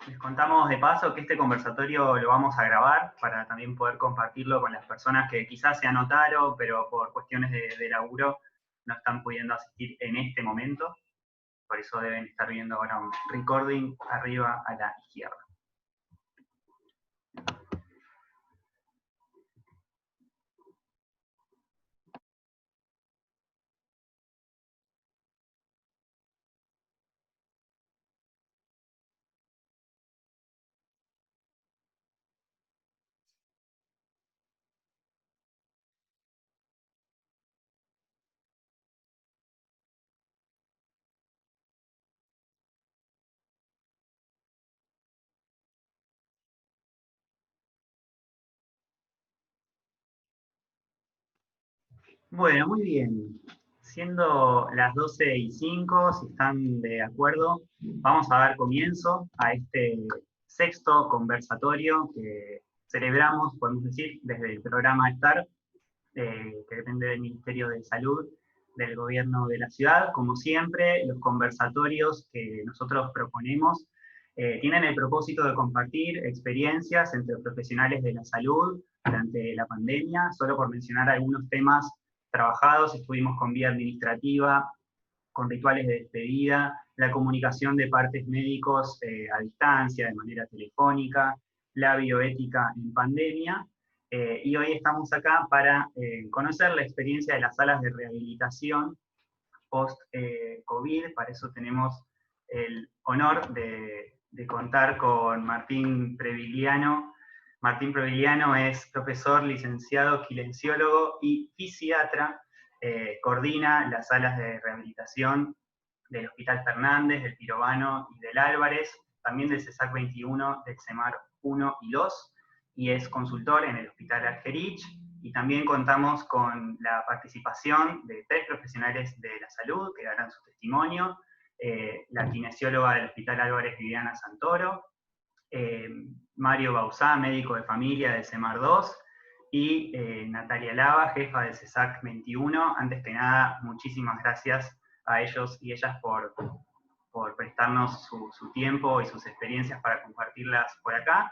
Les contamos de paso que este conversatorio lo vamos a grabar para también poder compartirlo con las personas que quizás se anotaron, pero por cuestiones de laburo no están pudiendo asistir en este momento. Por eso deben estar viendo ahora un recording arriba a la izquierda. Bueno, muy bien. Siendo las 12:05, si están de acuerdo, vamos a dar comienzo a este sexto conversatorio que celebramos, podemos decir, desde el programa STAR, que depende del Ministerio de Salud del Gobierno de la Ciudad. Como siempre, los conversatorios que nosotros proponemos tienen el propósito de compartir experiencias entre profesionales de la salud durante la pandemia. Solo por mencionar algunos temas trabajados, estuvimos con vía administrativa, con rituales de despedida, la comunicación de partes médicos a distancia, de manera telefónica, la bioética en pandemia, y hoy estamos acá para conocer la experiencia de las salas de rehabilitación post-COVID. Para eso tenemos el honor de contar con Martín Previliano. Martín Previliano es profesor, licenciado, quilenciólogo y fisiatra. Coordina las salas de rehabilitación del Hospital Fernández, del Pirovano y del Álvarez, también del CESAC 21, del CEMAR 1 y 2, y es consultor en el Hospital Argerich. Y también contamos con la participación de 3 profesionales de la salud que darán su testimonio: la kinesióloga del Hospital Álvarez, Viviana Santoro, Mario Bauzá, médico de familia del CEMAR 2, y Natalia Lava, jefa del CESAC 21. Antes que nada, muchísimas gracias a ellos y ellas por prestarnos su tiempo y sus experiencias para compartirlas por acá.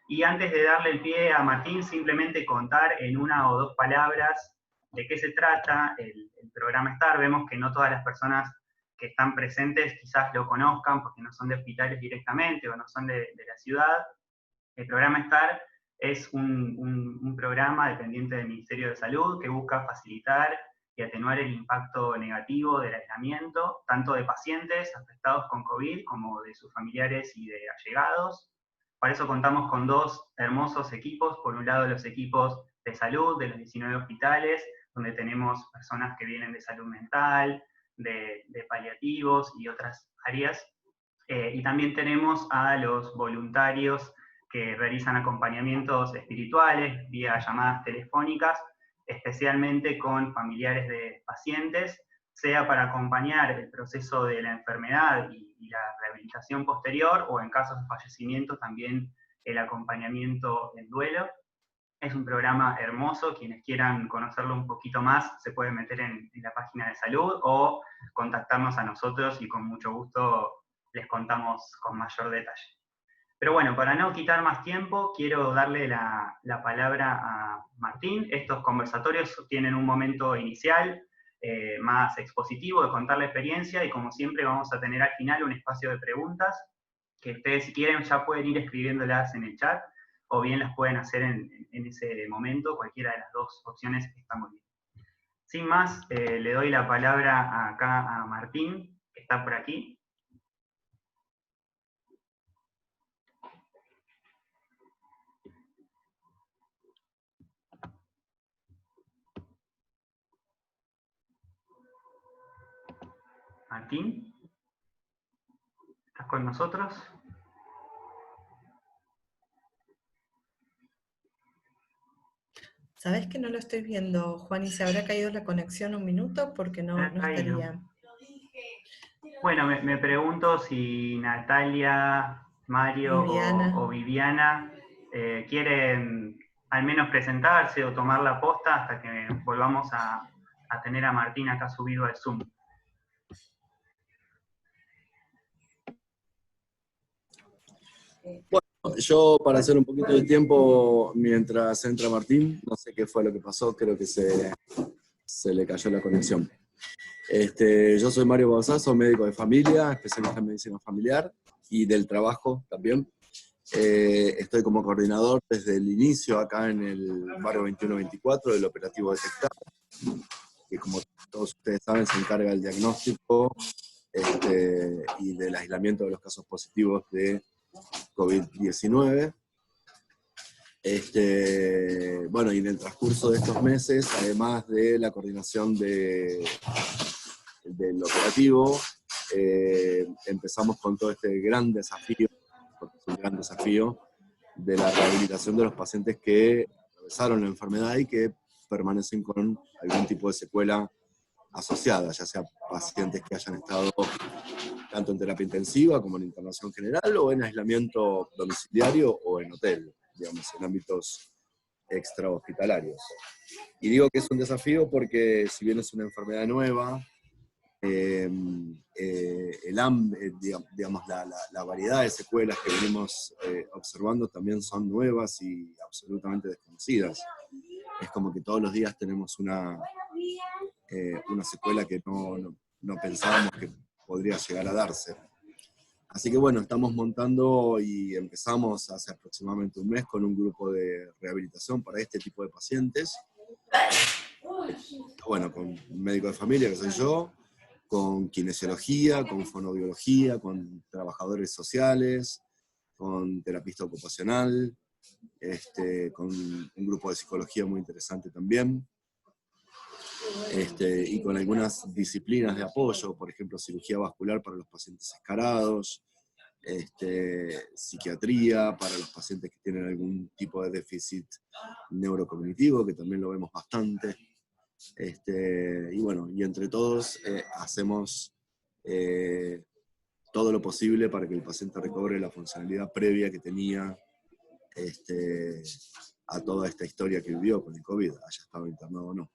Y antes de darle el pie a Martín, simplemente contar en una o dos palabras de qué se trata el programa STAR. Vemos que no todas las personas que están presentes quizás lo conozcan porque no son de hospitales directamente o no son de la ciudad. El programa STAR es un programa dependiente del Ministerio de Salud que busca facilitar y atenuar el impacto negativo del aislamiento, tanto de pacientes afectados con COVID como de sus familiares y de allegados. Para eso contamos con 2 hermosos equipos. Por un lado, los equipos de salud de los 19 hospitales, donde tenemos personas que vienen de salud mental, de paliativos y otras áreas. Y también tenemos a los voluntarios que realizan acompañamientos espirituales vía llamadas telefónicas, especialmente con familiares de pacientes, sea para acompañar el proceso de la enfermedad y la rehabilitación posterior, o en casos de fallecimiento también el acompañamiento en duelo. Es un programa hermoso. Quienes quieran conocerlo un poquito más se pueden meter en la página de salud o contactarnos a nosotros y con mucho gusto les contamos con mayor detalle. Pero bueno, para no quitar más tiempo, quiero darle la palabra a Martín. Estos conversatorios tienen un momento inicial más expositivo de contar la experiencia, y como siempre vamos a tener al final un espacio de preguntas que ustedes, si quieren, ya pueden ir escribiéndolas en el chat o bien las pueden hacer en ese momento. Cualquiera de las dos opciones está muy bien. Sin más, le doy la palabra acá a Martín, que está por aquí. Martín, ¿estás con nosotros? ¿Sabés que no lo estoy viendo, Juan? ¿Y se habrá caído la conexión un minuto? Porque no estaría. Bueno, me pregunto si Natalia, Mario Viviana. o Viviana quieren al menos presentarse o tomar la posta hasta que volvamos a tener a Martín acá subido al Zoom. Bueno, yo para hacer un poquito de tiempo mientras entra Martín, no sé qué fue lo que pasó, creo que se le cayó la conexión. Yo soy Mario Bausazo, médico de familia, especialista en medicina familiar y del trabajo también. Estoy como coordinador desde el inicio acá en el barrio 2124 del operativo Detectar, que como todos ustedes saben se encarga del diagnóstico y del aislamiento de los casos positivos de COVID-19. Bueno, y en el transcurso de estos meses, además de la coordinación del operativo, empezamos con todo este gran desafío, porque es un gran desafío, de la rehabilitación de los pacientes que atravesaron la enfermedad y que permanecen con algún tipo de secuela asociada, ya sea pacientes que hayan estado tanto en terapia intensiva como en internación general o en aislamiento domiciliario o en hotel, digamos, en ámbitos extrahospitalarios. Y digo que es un desafío porque si bien es una enfermedad nueva, digamos, la variedad de secuelas que venimos observando también son nuevas y absolutamente desconocidas. Es como que todos los días tenemos una secuela que no pensábamos que podría llegar a darse. Así que bueno, estamos montando y empezamos hace aproximadamente un mes con un grupo de rehabilitación para este tipo de pacientes. Bueno, con un médico de familia, que soy yo, con kinesiología, con fonoaudiología, con trabajadores sociales, con terapista ocupacional, con un grupo de psicología muy interesante también, y con algunas disciplinas de apoyo, por ejemplo, cirugía vascular para los pacientes escarados, psiquiatría para los pacientes que tienen algún tipo de déficit neurocognitivo, que también lo vemos bastante. Y bueno, y entre todos hacemos todo lo posible para que el paciente recobre la funcionalidad previa que tenía a toda esta historia que vivió con el COVID, haya estado internado o no.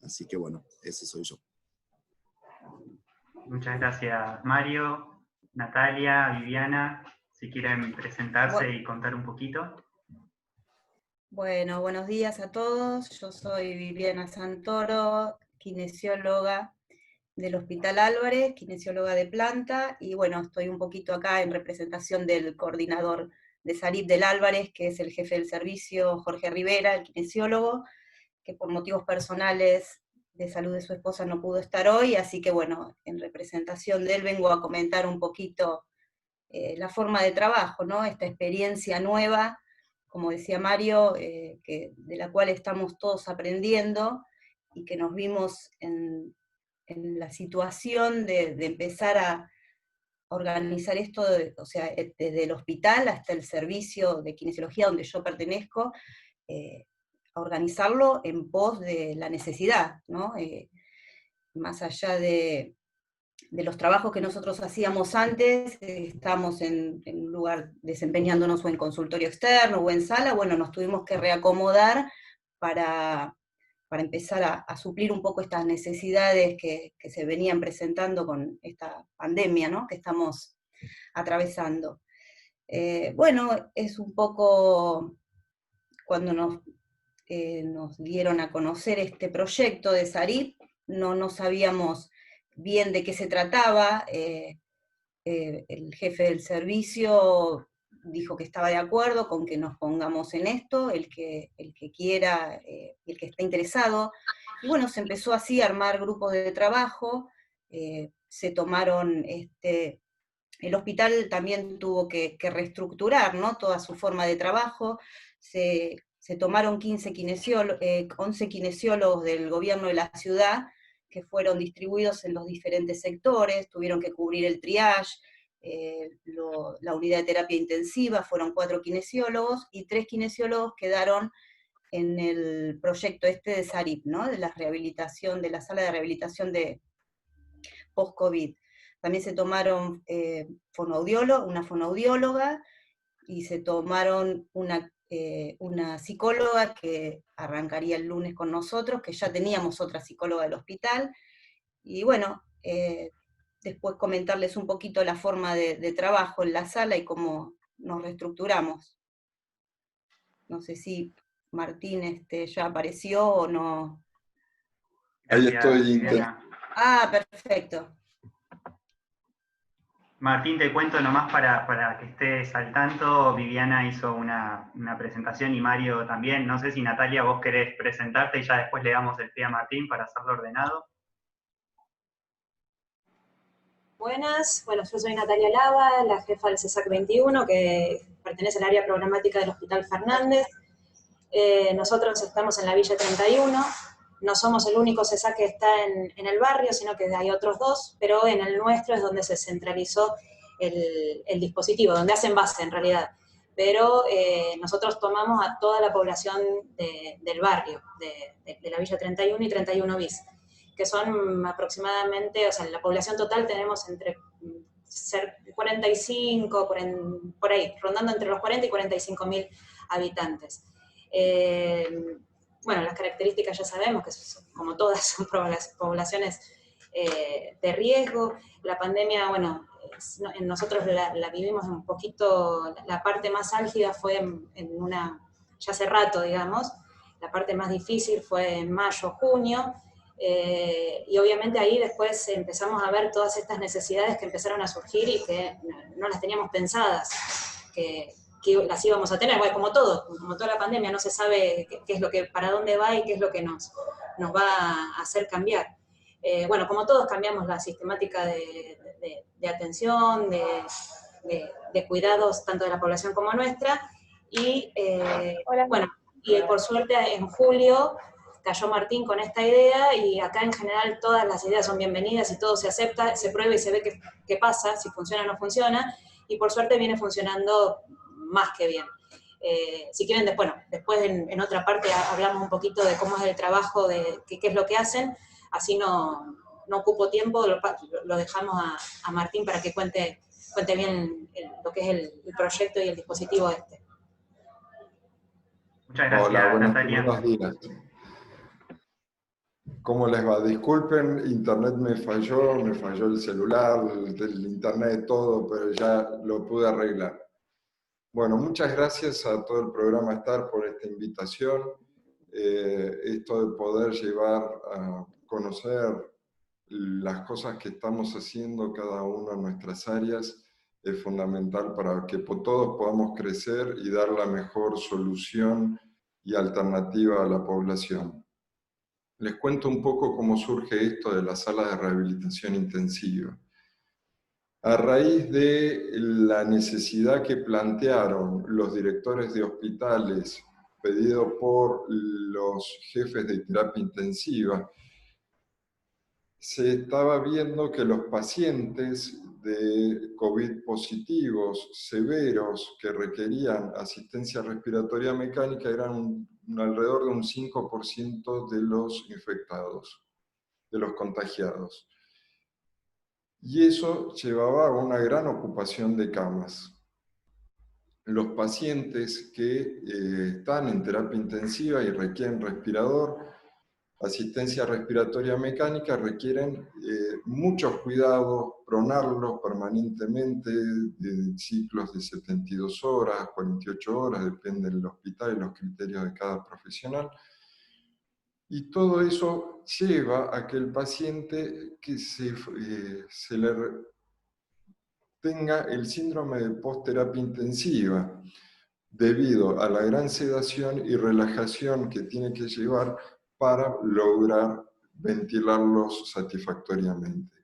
Así que bueno, ese soy yo. Muchas gracias, Mario, Natalia, Viviana, si quieren presentarse y contar un poquito. Bueno, buenos días a todos. Yo soy Viviana Santoro, kinesióloga del Hospital Álvarez, kinesióloga de planta, y bueno, estoy un poquito acá en representación del coordinador de Sarip del Álvarez, que es el jefe del servicio, Jorge Rivera, el kinesiólogo, que por motivos personales de salud de su esposa no pudo estar hoy, así que bueno, en representación de él vengo a comentar un poquito la forma de trabajo, ¿no? Esta experiencia nueva, como decía Mario, de la cual estamos todos aprendiendo y que nos vimos en la situación de empezar a organizar esto, o sea, desde el hospital hasta el servicio de kinesiología donde yo pertenezco, a organizarlo en pos de la necesidad, ¿no? Más allá de los trabajos que nosotros hacíamos antes, estamos en un lugar desempeñándonos o en consultorio externo o en sala, bueno, nos tuvimos que reacomodar para empezar a suplir un poco estas necesidades que se venían presentando con esta pandemia, ¿no?, que estamos atravesando. Bueno, es un poco cuando nos dieron a conocer este proyecto de Sarip, no sabíamos bien de qué se trataba. El jefe del servicio dijo que estaba de acuerdo con que nos pongamos en esto, el que quiera, el que esté interesado. Y bueno, se empezó así a armar grupos de trabajo, se tomaron, el hospital también tuvo que reestructurar, ¿no?, toda su forma de trabajo, se tomaron 11 kinesiólogos del gobierno de la ciudad, que fueron distribuidos en los diferentes sectores, tuvieron que cubrir el triage, la unidad de terapia intensiva, fueron 4 kinesiólogos, y 3 kinesiólogos quedaron en el proyecto de Sarip, ¿no?, de la rehabilitación, de la sala de rehabilitación de post-COVID. También se tomaron una fonoaudióloga, y se tomaron una psicóloga que arrancaría el lunes con nosotros, que ya teníamos otra psicóloga del hospital, y bueno, después comentarles un poquito la forma de trabajo en la sala y cómo nos reestructuramos. No sé si Martín ya apareció o no. Ahí Gracias, estoy, Viviana. Ah, perfecto. Martín, te cuento nomás para que estés al tanto. Viviana hizo una presentación y Mario también. No sé si Natalia vos querés presentarte y ya después le damos el pie a Martín para hacerlo ordenado. Buenas, bueno, yo soy Natalia Lava, la jefa del CESAC 21, que pertenece al área programática del Hospital Fernández. Nosotros estamos en la Villa 31, no somos el único CESAC que está en el barrio, sino que hay otros dos, pero en el nuestro es donde se centralizó el dispositivo, donde hacen base en realidad. Pero nosotros tomamos a toda la población del barrio, de la Villa 31 y 31 bis, que son aproximadamente, o sea, en la población total tenemos entre 45, por ahí, rondando entre los 40 y 45.000 habitantes. Bueno, las características ya sabemos que como todas son poblaciones de riesgo. La pandemia, bueno, nosotros la vivimos un poquito, la parte más álgida fue ya hace rato, digamos, la parte más difícil fue en mayo, junio, y obviamente ahí después empezamos a ver todas estas necesidades que empezaron a surgir y que no las teníamos pensadas, que las íbamos a tener. Bueno, como toda la pandemia, no se sabe qué es lo que, para dónde va y qué es lo que nos va a hacer cambiar. Bueno, como todos cambiamos la sistemática de atención, de cuidados, tanto de la población como nuestra, y bueno, y por suerte en julio cayó Martín con esta idea, y acá en general todas las ideas son bienvenidas y todo se acepta, se prueba y se ve qué pasa, si funciona o no funciona, y por suerte viene funcionando más que bien. Si quieren, después en otra parte hablamos un poquito de cómo es el trabajo, de qué es lo que hacen, así no ocupo tiempo, lo dejamos a Martín para que cuente bien lo que es el proyecto y el dispositivo este. Muchas gracias, Hola, Natalia. buenos días. ¿Cómo les va? Disculpen, internet me falló el celular, el internet, todo, pero ya lo pude arreglar. Bueno, muchas gracias a todo el programa STAR por esta invitación. Esto de poder llevar a conocer las cosas que estamos haciendo cada uno en nuestras áreas es fundamental para que todos podamos crecer y dar la mejor solución y alternativa a la población. Les cuento un poco cómo surge esto de la sala de rehabilitación intensiva. A raíz de la necesidad que plantearon los directores de hospitales, pedido por los jefes de terapia intensiva, se estaba viendo que los pacientes de COVID positivos severos que requerían asistencia respiratoria mecánica eran alrededor de un 5% de los infectados, de los contagiados. Y eso llevaba a una gran ocupación de camas. Los pacientes que están en terapia intensiva y requieren respirador, asistencia respiratoria mecánica, requieren muchos cuidados, pronarlos permanentemente, de ciclos de 72 horas, 48 horas, depende del hospital y los criterios de cada profesional. Y todo eso lleva a que el paciente tenga el síndrome de post-terapia intensiva, debido a la gran sedación y relajación que tiene que llevar para lograr ventilarlos satisfactoriamente.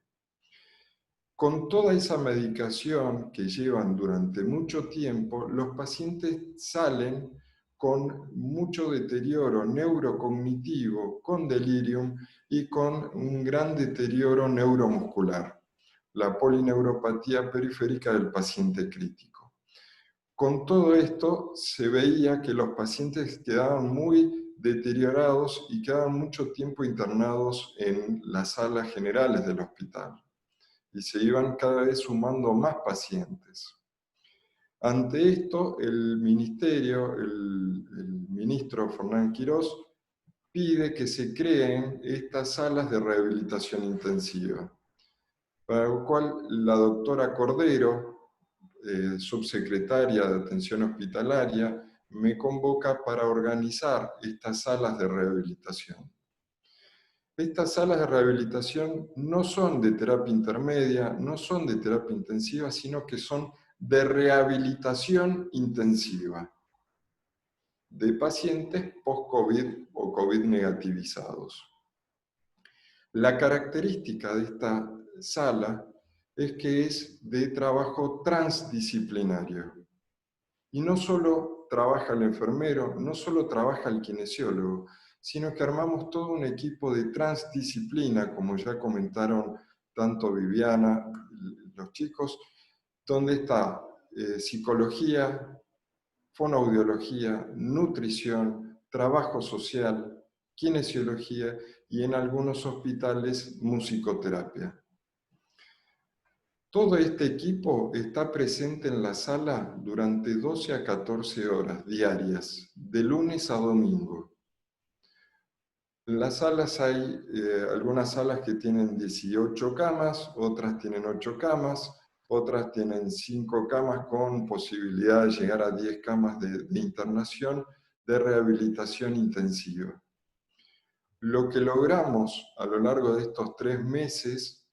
Con toda esa medicación que llevan durante mucho tiempo, los pacientes salen con mucho deterioro neurocognitivo, con delirium y con un gran deterioro neuromuscular, la polineuropatía periférica del paciente crítico. Con todo esto se veía que los pacientes quedaban muy deteriorados y quedaban mucho tiempo internados en las salas generales del hospital. Y se iban cada vez sumando más pacientes. Ante esto, el ministerio, el ministro Fernán Quirós, pide que se creen estas salas de rehabilitación intensiva, para lo cual la doctora Cordero subsecretaria de Atención Hospitalaria me convoca para organizar estas salas de rehabilitación. Estas salas de rehabilitación no son de terapia intermedia, no son de terapia intensiva, sino que son de rehabilitación intensiva de pacientes post-COVID o COVID negativizados. La característica de esta sala es que es de trabajo transdisciplinario. Y no solo trabaja el enfermero, no solo trabaja el kinesiólogo, sino que armamos todo un equipo de transdisciplina, como ya comentaron tanto Viviana, los chicos, donde está psicología, fonoaudiología, nutrición, trabajo social, kinesiología y en algunos hospitales musicoterapia. Todo este equipo está presente en la sala durante 12 a 14 horas diarias, de lunes a domingo. En las salas hay algunas salas que tienen 18 camas, otras tienen 8 camas, otras tienen 5 camas con posibilidad de llegar a 10 camas de internación de rehabilitación intensiva. Lo que logramos a lo largo de estos 3 meses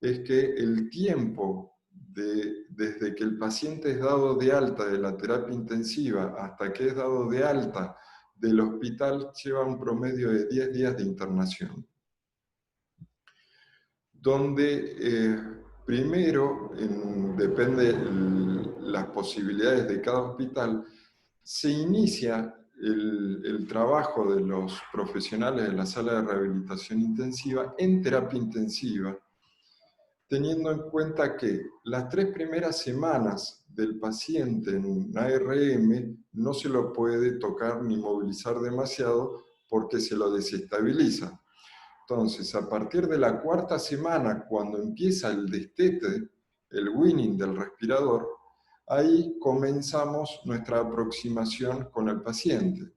es que el tiempo desde que el paciente es dado de alta de la terapia intensiva hasta que es dado de alta del hospital lleva un promedio de 10 días de internación. Donde primero, depende las posibilidades de cada hospital, se inicia el trabajo de los profesionales de la sala de rehabilitación intensiva en terapia intensiva, teniendo en cuenta que las 3 primeras semanas del paciente en un ARM no se lo puede tocar ni movilizar demasiado porque se lo desestabiliza. Entonces, a partir de la 4ª semana, cuando empieza el destete, el weaning del respirador, ahí comenzamos nuestra aproximación con el paciente.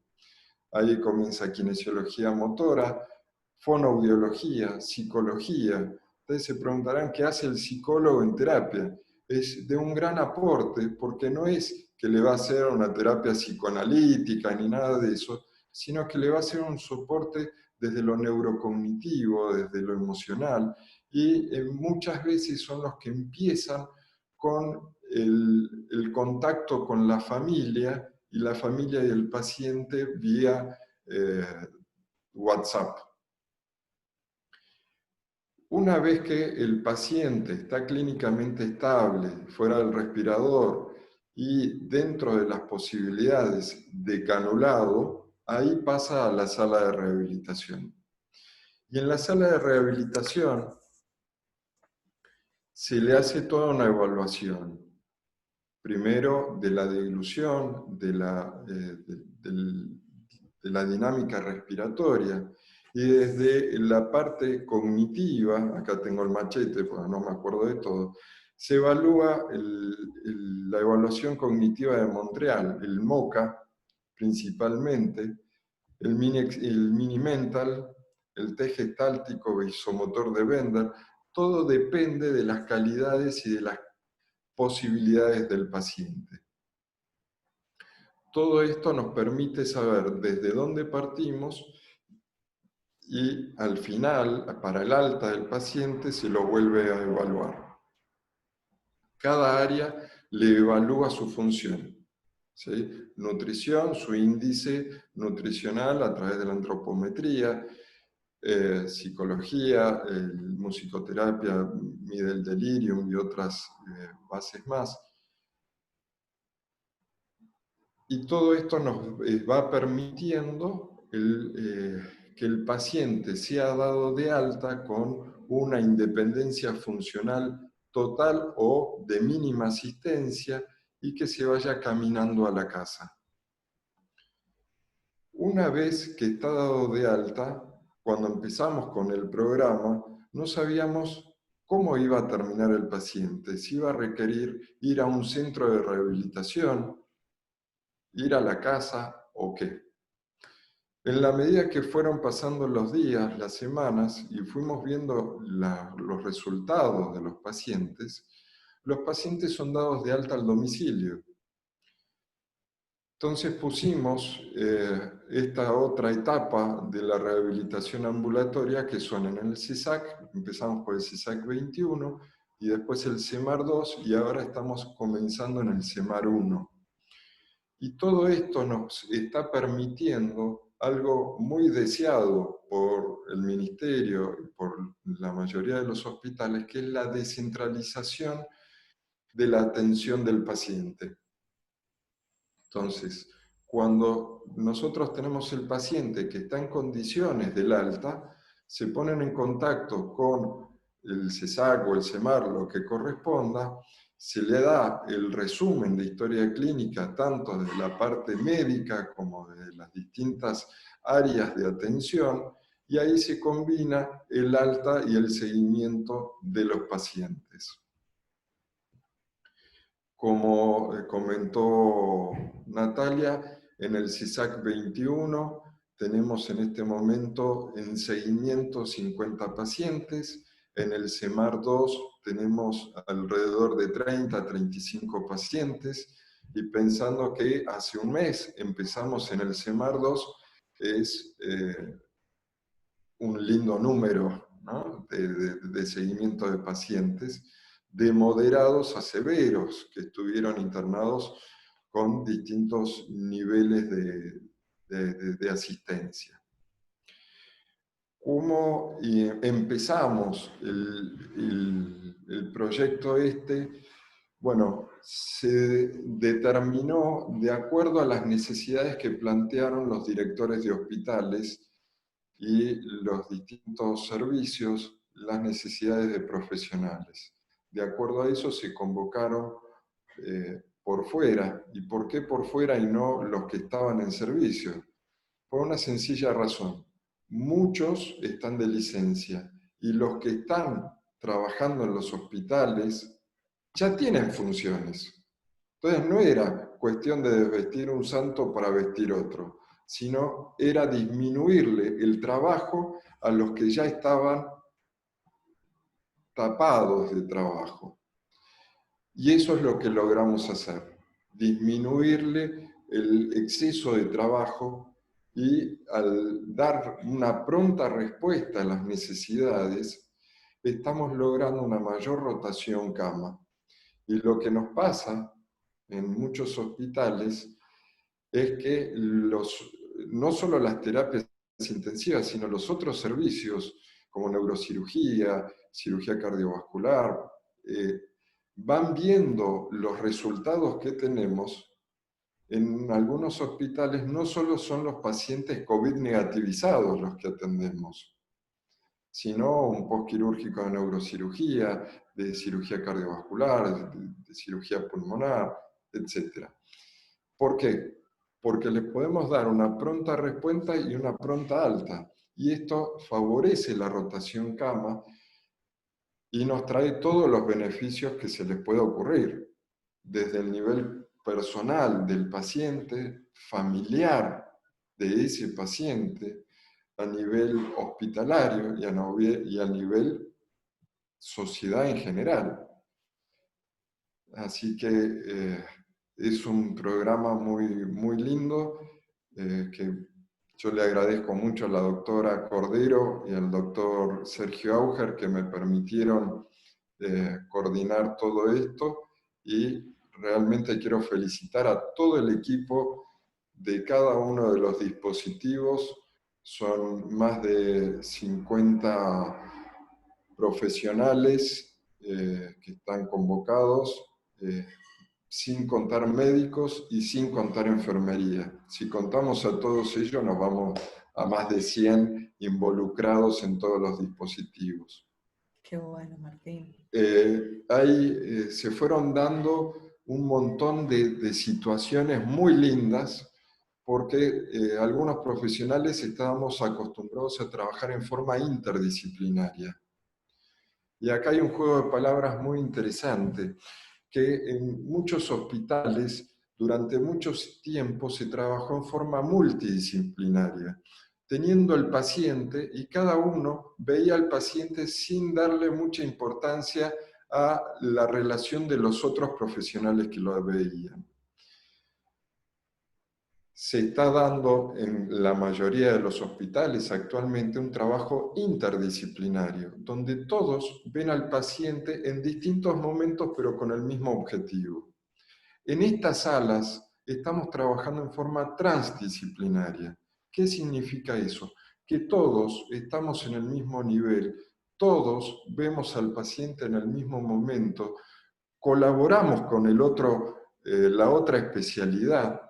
Ahí comienza kinesiología motora, fonoaudiología, psicología. Ustedes se preguntarán qué hace el psicólogo en terapia. Es de un gran aporte porque no es que le va a hacer una terapia psicoanalítica ni nada de eso, sino que le va a hacer un soporte desde lo neurocognitivo, desde lo emocional, y muchas veces son los que empiezan con el contacto con la familia y la familia y el paciente vía WhatsApp. Una vez que el paciente está clínicamente estable, fuera del respirador y dentro de las posibilidades de canulado, ahí pasa a la sala de rehabilitación. Y en la sala de rehabilitación se le hace toda una evaluación. Primero de la deglución, de la dinámica respiratoria, y desde la parte cognitiva, acá tengo el machete porque no me acuerdo de todo, se evalúa la evaluación cognitiva de Montreal, el MoCA principalmente, el mini mental, el test gestáltico vasomotor de Bender. Todo depende de las calidades y de las posibilidades del paciente. Todo esto nos permite saber desde dónde partimos y al final, para el alta del paciente, se lo vuelve a evaluar. Cada área le evalúa su función. ¿Sí? Nutrición, su índice nutricional a través de la antropometría, psicología, musicoterapia, mide el delirium y otras bases más. Y todo esto nos va permitiendo que el paciente sea dado de alta con una independencia funcional total o de mínima asistencia y que se vaya caminando a la casa. Una vez que está dado de alta, cuando empezamos con el programa, no sabíamos cómo iba a terminar el paciente, si iba a requerir ir a un centro de rehabilitación, ir a la casa o qué. En la medida que fueron pasando los días, las semanas, y fuimos viendo los resultados de los pacientes, los pacientes son dados de alta al domicilio. Entonces pusimos esta otra etapa de la rehabilitación ambulatoria, que son en el CISAC, empezamos por el CISAC 21, y después el CEMAR 2, y ahora estamos comenzando en el CEMAR 1. Y todo esto nos está permitiendo algo muy deseado por el Ministerio y por la mayoría de los hospitales, que es la descentralización de la atención del paciente. Entonces, cuando nosotros tenemos el paciente que está en condiciones del alta, se ponen en contacto con el CESAC o el CEMAR, lo que corresponda, se le da el resumen de historia clínica, tanto de la parte médica como de las distintas áreas de atención, y ahí se combina el alta y el seguimiento de los pacientes. Como comentó Natalia, en el CISAC 21 tenemos en este momento en seguimiento 50 pacientes, en el CEMAR 2 tenemos alrededor de 30 a 35 pacientes, y pensando que hace un mes empezamos en el CEMAR 2, es un lindo número, ¿no?, de seguimiento de pacientes, de moderados a severos, que estuvieron internados con distintos niveles de asistencia. ¿Cómo empezamos el proyecto este? Bueno, se determinó de acuerdo a las necesidades que plantearon los directores de hospitales y los distintos servicios, las necesidades de profesionales. De acuerdo a eso se convocaron por fuera. ¿Y por qué por fuera y no los que estaban en servicio? Por una sencilla razón. Muchos están de licencia y los que están trabajando en los hospitales ya tienen funciones. Entonces no era cuestión de desvestir un santo para vestir otro, sino era disminuirle el trabajo a los que ya estaban tapados de trabajo. Y eso es lo que logramos hacer, disminuirle el exceso de trabajo, y al dar una pronta respuesta a las necesidades, estamos logrando una mayor rotación cama. Y lo que nos pasa en muchos hospitales es que no solo las terapias intensivas, sino los otros servicios, como neurocirugía, cirugía cardiovascular, van viendo los resultados que tenemos. En algunos hospitales no solo son los pacientes COVID negativizados los que atendemos, sino un postquirúrgico de neurocirugía, de cirugía cardiovascular, de cirugía pulmonar, etc. ¿Por qué? Porque les podemos dar una pronta respuesta y una pronta alta, y esto favorece la rotación cama y nos trae todos los beneficios que se les pueda ocurrir, desde el nivel personal del paciente, familiar de ese paciente, a nivel hospitalario y a nivel sociedad en general. Así que es un programa muy, muy lindo, que yo le agradezco mucho a la doctora Cordero y al doctor Sergio Auger, que me permitieron coordinar todo esto, y realmente quiero felicitar a todo el equipo de cada uno de los dispositivos. Son más de 50 profesionales que están convocados, sin contar médicos y sin contar enfermería. Si contamos a todos ellos, nos vamos a más de 100 involucrados en todos los dispositivos. Qué bueno, Martín. Se fueron dando un montón de situaciones muy lindas, porque algunos profesionales estábamos acostumbrados a trabajar en forma interdisciplinaria. Y acá hay un juego de palabras muy interesante, que en muchos hospitales durante muchos tiempos se trabajó en forma multidisciplinaria, teniendo al paciente, y cada uno veía al paciente sin darle mucha importancia a la relación de los otros profesionales que lo veían. Se está dando en la mayoría de los hospitales actualmente un trabajo interdisciplinario, donde todos ven al paciente en distintos momentos pero con el mismo objetivo. En estas salas estamos trabajando en forma transdisciplinaria. ¿Qué significa eso? Que todos estamos en el mismo nivel, todos vemos al paciente en el mismo momento, colaboramos con el otro, la otra especialidad.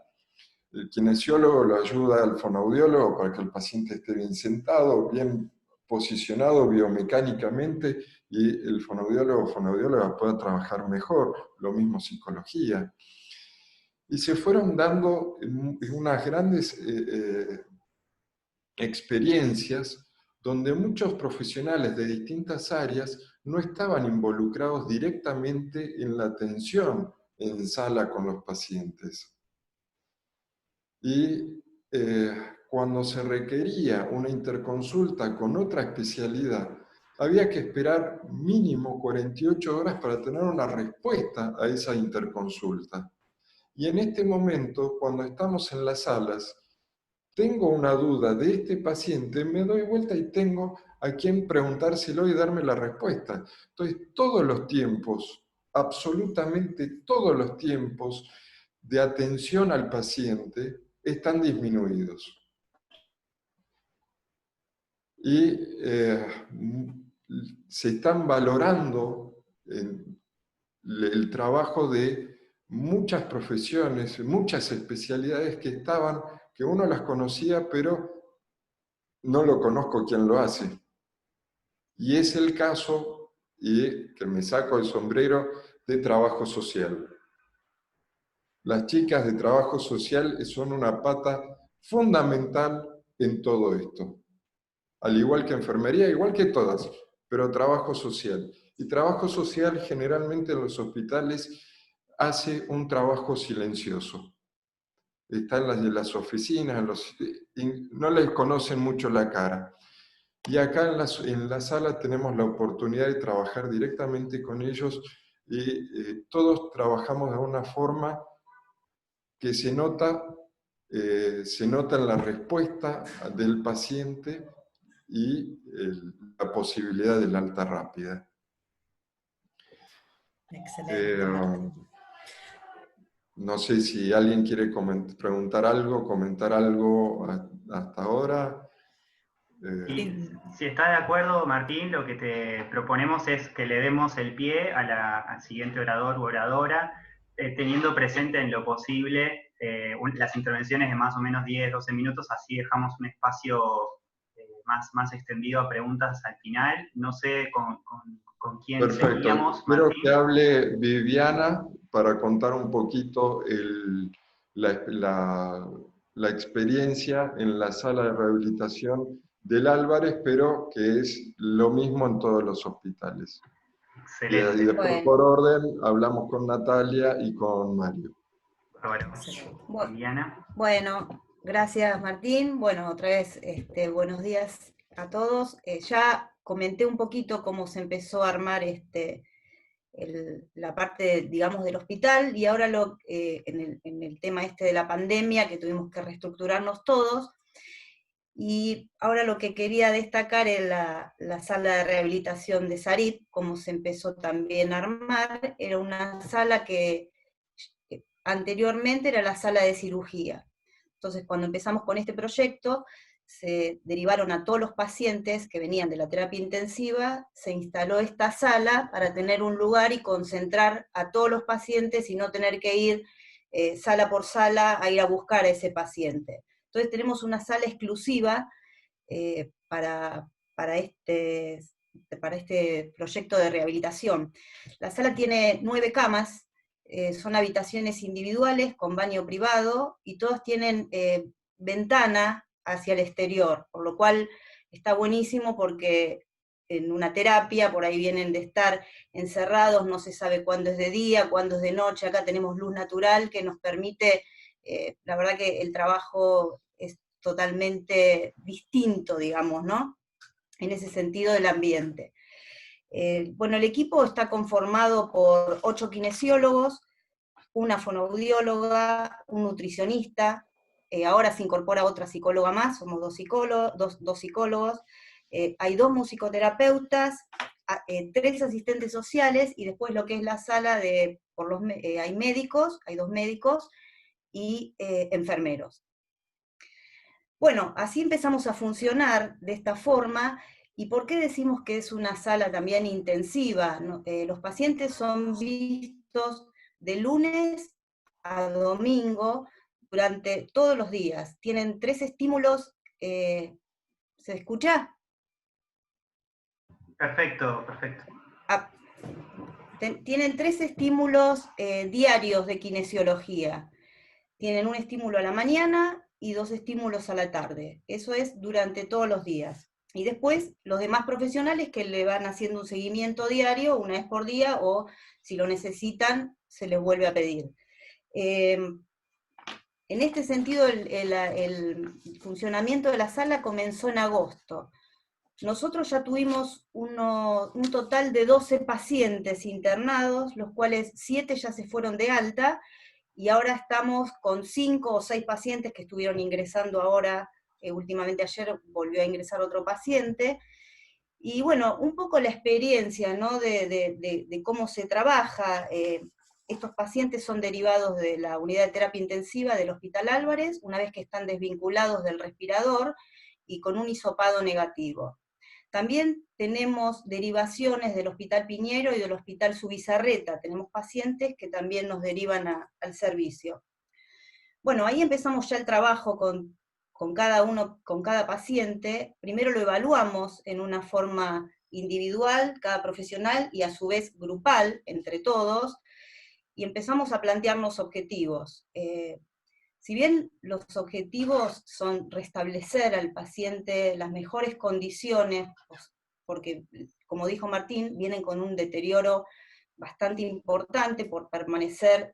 El kinesiólogo lo ayuda al fonoaudiólogo para que el paciente esté bien sentado, bien posicionado biomecánicamente, y el fonoaudiólogo o fonoaudióloga pueda trabajar mejor, lo mismo psicología. Y se fueron dando unas grandes experiencias donde muchos profesionales de distintas áreas no estaban involucrados directamente en la atención en sala con los pacientes. Y cuando se requería una interconsulta con otra especialidad, había que esperar mínimo 48 horas para tener una respuesta a esa interconsulta. Y en este momento, cuando estamos en las salas, tengo una duda de este paciente, me doy vuelta y tengo a quien preguntárselo y darme la respuesta. Entonces, todos los tiempos, absolutamente todos los tiempos de atención al paciente están disminuidos. Y se están valorando el trabajo de muchas profesiones, muchas especialidades que uno las conocía, pero no lo conozco quién lo hace. Y es el caso, y que me saco el sombrero, de trabajo social. Las chicas de trabajo social son una pata fundamental en todo esto. Al igual que enfermería, igual que todas, pero trabajo social. Y trabajo social generalmente en los hospitales hace un trabajo silencioso. Está en las oficinas, no les conocen mucho la cara. Y acá en la sala tenemos la oportunidad de trabajar directamente con ellos y todos trabajamos de una forma que se nota en la respuesta del paciente y la posibilidad del alta rápida. Excelente. No sé si alguien quiere comentar algo hasta ahora. Si está de acuerdo, Martín, lo que te proponemos es que le demos el pie al siguiente orador u oradora, teniendo presente en lo posible las intervenciones de más o menos 10, 12 minutos, así dejamos un espacio más extendido a preguntas al final. No sé con quién Perfecto. seguíamos, Quiero Martín. que hable Viviana para contar un poquito la experiencia en la sala de rehabilitación del Álvarez, pero que es lo mismo en todos los hospitales. Excelente. Y después, por orden, hablamos con Natalia y con Mario. Bueno, Viviana. Bueno, gracias Martín. Bueno, otra vez buenos días a todos. Ya comenté un poquito cómo se empezó a armar la parte, digamos, del hospital, y ahora en el tema de la pandemia, que tuvimos que reestructurarnos todos, y ahora lo que quería destacar es la sala de rehabilitación de Sarit, cómo se empezó también a armar. Era una sala que anteriormente era la sala de cirugía. Entonces, cuando empezamos con este proyecto, se derivaron a todos los pacientes que venían de la terapia intensiva, se instaló esta sala para tener un lugar y concentrar a todos los pacientes y no tener que ir sala por sala a ir a buscar a ese paciente. Entonces tenemos una sala exclusiva para este proyecto de rehabilitación. La sala tiene 9 camas, son habitaciones individuales con baño privado, y todas tienen ventana hacia el exterior, por lo cual está buenísimo porque en una terapia por ahí vienen de estar encerrados, no se sabe cuándo es de día, cuándo es de noche. Acá tenemos luz natural que nos permite, la verdad que el trabajo es totalmente distinto, digamos, ¿no? En ese sentido del ambiente. Bueno, el equipo está conformado por 8 kinesiólogos, una fonoaudióloga, un nutricionista, ahora se incorpora otra psicóloga más, somos dos psicólogos, hay 2 musicoterapeutas, 3 asistentes sociales, y después lo que es la sala hay médicos, hay 2 médicos y enfermeros. Bueno, así empezamos a funcionar de esta forma. ¿Y por qué decimos que es una sala también intensiva? Los pacientes son vistos de lunes a domingo durante todos los días. Tienen 3 estímulos. ¿Se escucha? Perfecto, perfecto. Tienen 3 estímulos diarios de kinesiología. Tienen un estímulo a la mañana y 2 estímulos a la tarde. Eso es durante todos los días. Y después los demás profesionales que le van haciendo un seguimiento diario, una vez por día, o si lo necesitan, se les vuelve a pedir. En este sentido, el funcionamiento de la sala comenzó en agosto. Nosotros ya tuvimos un total de 12 pacientes internados, los cuales 7 ya se fueron de alta, y ahora estamos con 5 o 6 pacientes que estuvieron ingresando ahora, últimamente ayer volvió a ingresar otro paciente, y bueno, un poco la experiencia, ¿no?, de cómo se trabaja. Estos pacientes son derivados de la unidad de terapia intensiva del Hospital Álvarez, una vez que están desvinculados del respirador y con un hisopado negativo. También tenemos derivaciones del Hospital Piñero y del Hospital Zubizarreta. Tenemos pacientes que también nos derivan al servicio. Bueno, ahí empezamos ya el trabajo con cada paciente. Primero lo evaluamos en una forma individual, cada profesional, y a su vez grupal, entre todos, y empezamos a plantearnos objetivos. Si bien los objetivos son restablecer al paciente las mejores condiciones, porque, como dijo Martín, vienen con un deterioro bastante importante por permanecer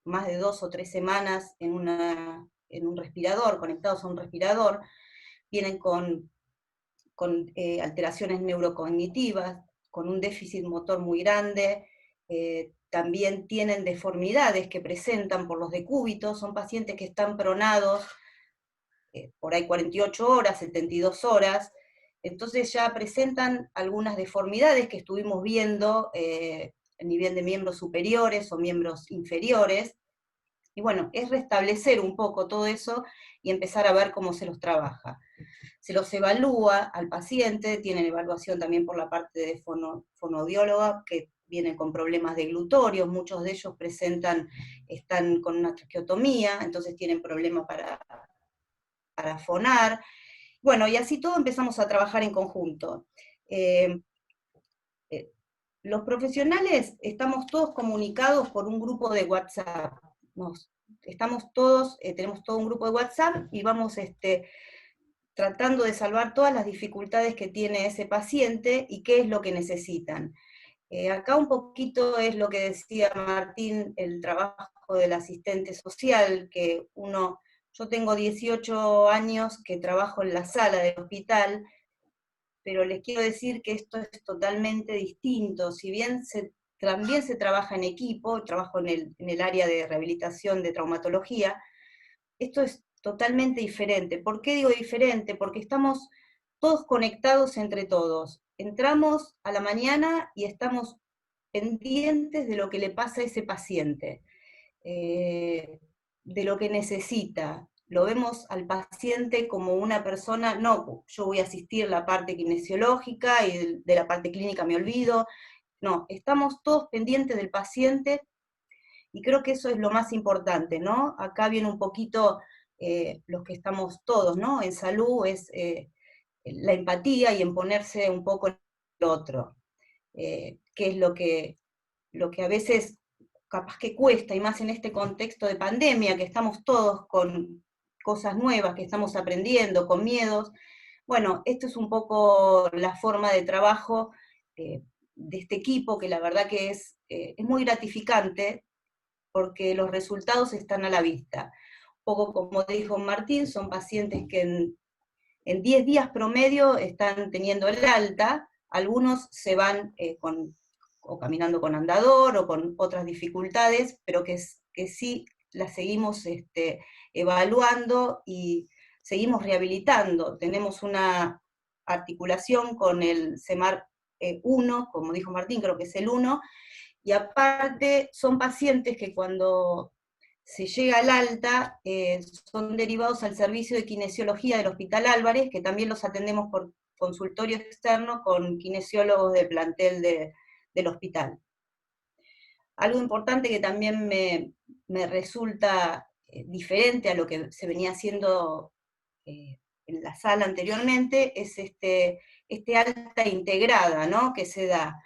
más de 2 o 3 semanas en un respirador, conectados a un respirador, vienen con alteraciones neurocognitivas, con un déficit motor muy grande, también tienen deformidades que presentan por los decúbitos, son pacientes que están pronados por ahí 48 horas, 72 horas, entonces ya presentan algunas deformidades que estuvimos viendo a nivel de miembros superiores o miembros inferiores, y bueno, es restablecer un poco todo eso y empezar a ver cómo se los trabaja. Se los evalúa al paciente, tienen evaluación también por la parte de fonoaudióloga, que vienen con problemas de glutorios, muchos de ellos están con una traqueotomía, entonces tienen problemas para fonar. Bueno, y así todo empezamos a trabajar en conjunto. Los profesionales estamos todos comunicados por un grupo de WhatsApp. Tenemos todo un grupo de WhatsApp y vamos tratando de salvar todas las dificultades que tiene ese paciente y qué es lo que necesitan. Acá un poquito es lo que decía Martín, el trabajo del asistente social, que yo tengo 18 años que trabajo en la sala del hospital, pero les quiero decir que esto es totalmente distinto. Si bien también se trabaja en equipo, trabajo en el área de rehabilitación de traumatología, esto es totalmente diferente. ¿Por qué digo diferente? Porque estamos todos conectados entre todos. Entramos a la mañana y estamos pendientes de lo que le pasa a ese paciente, de lo que necesita. Lo vemos al paciente como una persona, no, yo voy a asistir la parte kinesiológica y de la parte clínica me olvido. No, estamos todos pendientes del paciente y creo que eso es lo más importante, ¿no? Acá viene un poquito los que estamos todos, ¿no? En salud es la empatía y en ponerse un poco en el otro, que es lo que a veces capaz que cuesta, y más en este contexto de pandemia, que estamos todos con cosas nuevas, que estamos aprendiendo, con miedos. Bueno, esto es un poco la forma de trabajo de este equipo, que la verdad que es muy gratificante, porque los resultados están a la vista. Un poco como dijo Martín, son pacientes que en 10 días promedio están teniendo el alta, Algunos se van o caminando con andador o con otras dificultades, pero que sí las seguimos evaluando y seguimos rehabilitando. Tenemos una articulación con el CEMAR 1, como dijo Martín, creo que es el 1, y aparte son pacientes que cuando se llega al alta son derivados al servicio de kinesiología del Hospital Álvarez, que también los atendemos por consultorio externo con kinesiólogos de plantel del hospital. Algo importante que también me resulta diferente a lo que se venía haciendo en la sala anteriormente, es este alta integrada, ¿no?, que se da,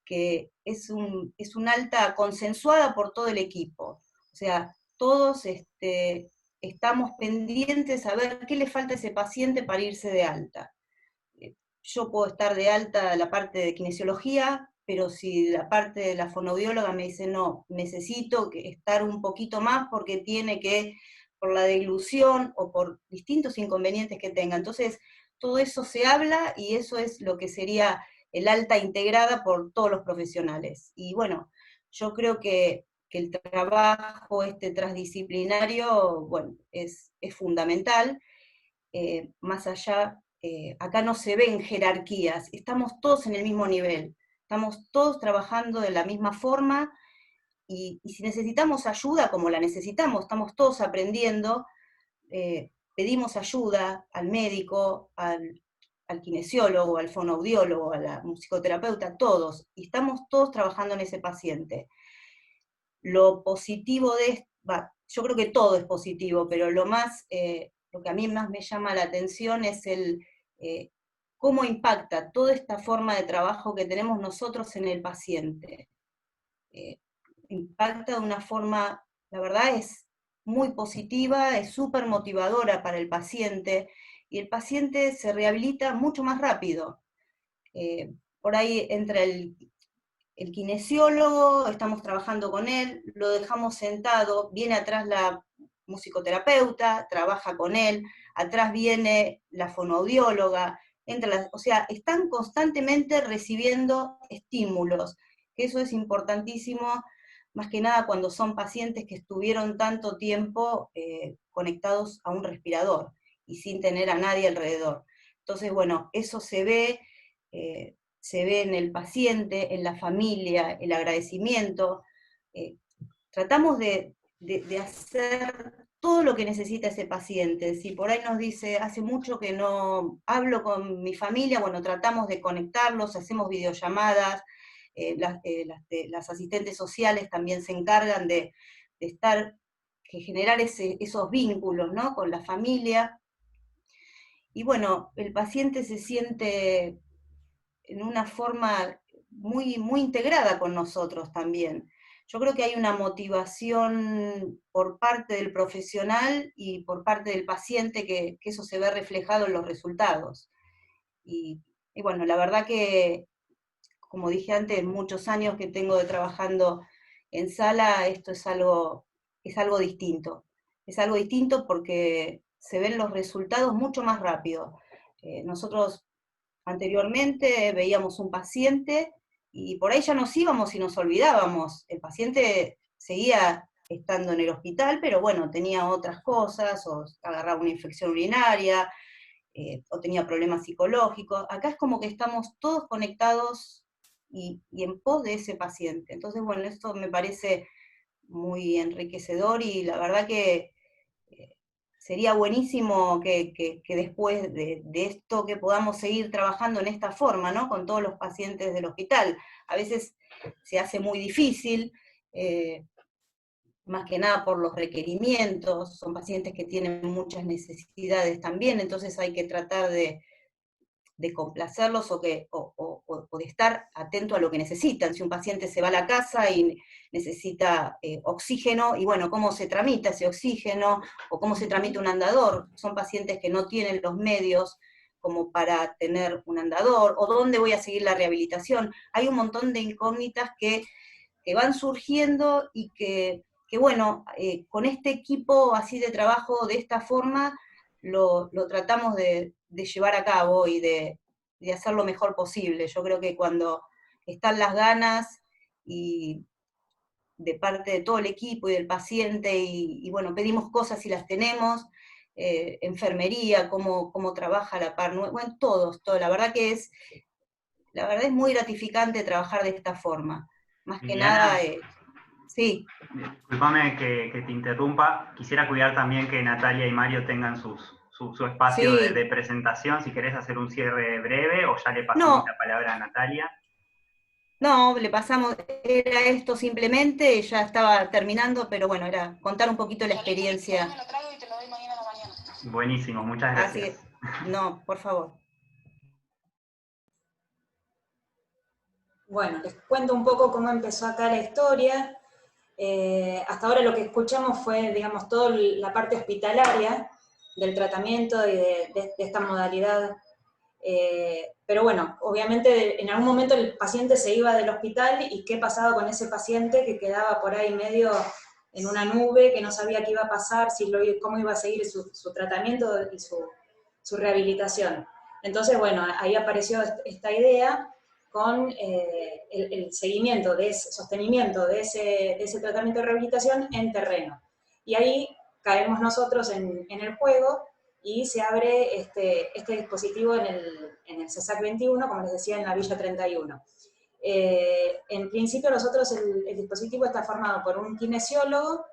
que es un alta consensuada por todo el equipo. O sea, todos estamos pendientes a ver qué le falta a ese paciente para irse de alta. Yo puedo estar de alta la parte de kinesiología, pero si la parte de la fonoaudióloga me dice, no, necesito estar un poquito más porque tiene que, por la deglución o por distintos inconvenientes que tenga. Entonces, todo eso se habla y eso es lo que sería el alta integrada por todos los profesionales. Y bueno, yo creo que el trabajo transdisciplinario, bueno, es fundamental, más allá. Acá no se ven jerarquías, estamos todos en el mismo nivel, estamos todos trabajando de la misma forma, y si necesitamos ayuda, como la necesitamos, estamos todos aprendiendo, pedimos ayuda al médico, al kinesiólogo, al fonoaudiólogo, a la musicoterapeuta, todos, y estamos todos trabajando en ese paciente. Lo positivo yo creo que todo es positivo, pero lo que a mí más me llama la atención es cómo impacta toda esta forma de trabajo que tenemos nosotros en el paciente. Impacta de una forma, la verdad es muy positiva, es súper motivadora para el paciente, y el paciente se rehabilita mucho más rápido. Por ahí entra el kinesiólogo, estamos trabajando con él, lo dejamos sentado, viene atrás la musicoterapeuta, trabaja con él, atrás viene la fonoaudióloga, o sea, están constantemente recibiendo estímulos, que eso es importantísimo, más que nada cuando son pacientes que estuvieron tanto tiempo conectados a un respirador y sin tener a nadie alrededor. Entonces, bueno, eso se ve en el paciente, en la familia, el agradecimiento. Tratamos de hacer todo lo que necesita ese paciente. Si por ahí nos dice, hace mucho que no hablo con mi familia, bueno, tratamos de conectarlos, hacemos videollamadas, las asistentes sociales también se encargan de generar esos vínculos, ¿no?, con la familia. Y bueno, el paciente se siente en una forma muy, muy integrada con nosotros también. Yo creo que hay una motivación por parte del profesional y por parte del paciente que eso se ve reflejado en los resultados. Y bueno, la verdad que, como dije antes, muchos años que tengo trabajando en sala, esto es algo distinto. Es algo distinto porque se ven los resultados mucho más rápido. Nosotros anteriormente veíamos un paciente y por ahí ya nos íbamos y nos olvidábamos. El paciente seguía estando en el hospital, pero bueno, tenía otras cosas, o agarraba una infección urinaria, o tenía problemas psicológicos. Acá es como que estamos todos conectados y en pos de ese paciente. Entonces, bueno, esto me parece muy enriquecedor, y la verdad que sería buenísimo que después de esto que podamos seguir trabajando en esta forma, ¿no?, con todos los pacientes del hospital. A veces se hace muy difícil, más que nada por los requerimientos, son pacientes que tienen muchas necesidades también, entonces hay que tratar de complacerlos o de estar atento a lo que necesitan. Si un paciente se va a la casa y necesita oxígeno, y bueno, ¿cómo se tramita ese oxígeno? O ¿cómo se tramita un andador? Son pacientes que no tienen los medios como para tener un andador, o ¿dónde voy a seguir la rehabilitación? Hay un montón de incógnitas que van surgiendo y que bueno, con este equipo así de trabajo, de esta forma, lo tratamos de llevar a cabo y de hacer lo mejor posible. Yo creo que cuando están las ganas y de parte de todo el equipo y del paciente, y bueno, pedimos cosas y las tenemos, enfermería, cómo trabaja la par, bueno, todo, la verdad es muy gratificante trabajar de esta forma. Más que Liliana, nada, sí. Disculpame que te interrumpa, quisiera cuidar también que Natalia y Mario tengan su espacio Sí. de presentación, si querés hacer un cierre breve o ya le pasamos la palabra a Natalia. No, le pasamos, era esto simplemente, ya estaba terminando, pero bueno, era contar un poquito la experiencia. Me lo traigo y te lo doy mañana a la mañana. Buenísimo, muchas gracias. Así, no, por favor. Bueno, les cuento un poco cómo empezó acá la historia. Hasta ahora lo que escuchamos fue, digamos, toda la parte hospitalaria del tratamiento y de esta modalidad. Pero bueno, obviamente en algún momento el paciente se iba del hospital y qué pasaba con ese paciente que quedaba por ahí medio en una nube, que no sabía qué iba a pasar, cómo iba a seguir su tratamiento y su rehabilitación. Entonces, bueno, ahí apareció esta idea con el seguimiento, sostenimiento de ese tratamiento de rehabilitación en terreno. Y ahí caemos nosotros en el juego y se abre este dispositivo en el CESAC 21, como les decía, en la Villa 31. En principio nosotros el dispositivo está formado por un kinesiólogo,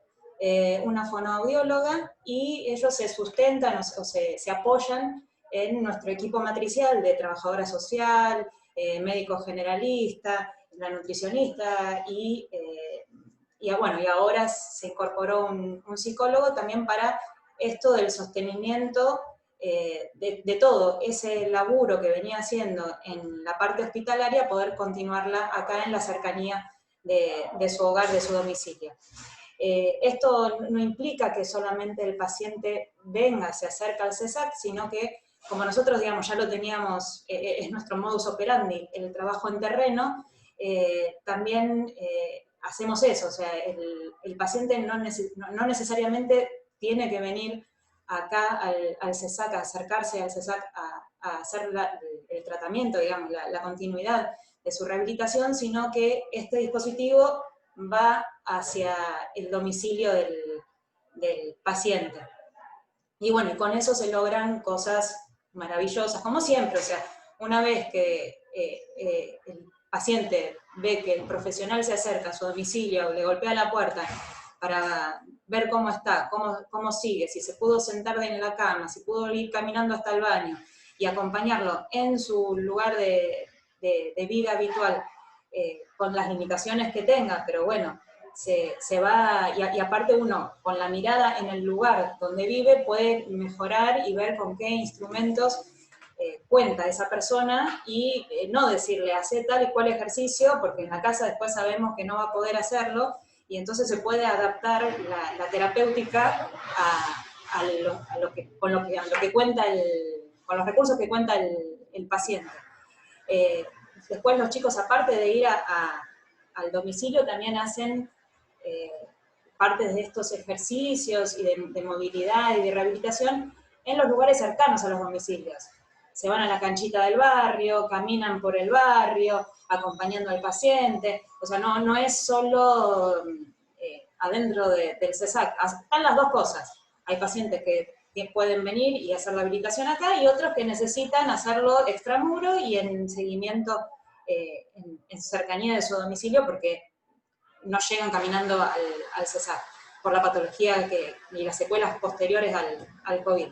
una fonoaudióloga, y ellos se sustentan o se apoyan en nuestro equipo matricial de trabajadora social, médico generalista, la nutricionista, y ahora se incorporó un psicólogo también para esto del sostenimiento de todo ese laburo que venía haciendo en la parte hospitalaria, poder continuarla acá en la cercanía de su hogar, de su domicilio. Esto no implica que solamente el paciente venga, se acerca al CESAC, sino que como nosotros, digamos, ya lo teníamos, es nuestro modus operandi, el trabajo en terreno, también hacemos eso, o sea, el paciente no necesariamente tiene que venir acá al CESAC, a acercarse al CESAC a hacer el tratamiento, digamos, la continuidad de su rehabilitación, sino que este dispositivo va hacia el domicilio del paciente. Y bueno, y con eso se logran cosas maravillosas, como siempre, o sea, una vez que el paciente ve que el profesional se acerca a su domicilio, le golpea la puerta para ver cómo está, cómo sigue, si se pudo sentar en la cama, si pudo ir caminando hasta el baño, y acompañarlo en su lugar de vida habitual, con las limitaciones que tenga, pero bueno, se va, y aparte uno, con la mirada en el lugar donde vive, puede mejorar y ver con qué instrumentos cuenta esa persona, y no decirle, hace tal y cual ejercicio, porque en la casa después sabemos que no va a poder hacerlo, y entonces se puede adaptar la terapéutica con los recursos que cuenta el paciente. Después los chicos, aparte de ir al domicilio, también hacen partes de estos ejercicios y de movilidad y de rehabilitación en los lugares cercanos a los domicilios. Se van a la canchita del barrio, caminan por el barrio, acompañando al paciente. O sea, no es solo adentro del CESAC. Están las dos cosas. Hay pacientes que pueden venir y hacer la habilitación acá, y otros que necesitan hacerlo extramuro y en seguimiento en cercanía de su domicilio, porque no llegan caminando al CESAC por la patología y las secuelas posteriores al COVID.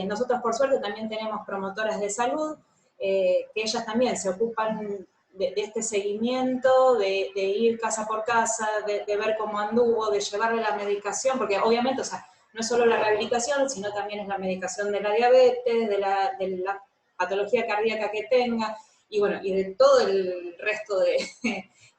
Nosotros, por suerte, también tenemos promotoras de salud, que ellas también se ocupan de este seguimiento, de ir casa por casa, de ver cómo anduvo, de llevarle la medicación, porque obviamente, o sea, no es solo la rehabilitación, sino también es la medicación de la diabetes, de la patología cardíaca que tenga, y bueno, y de todo el resto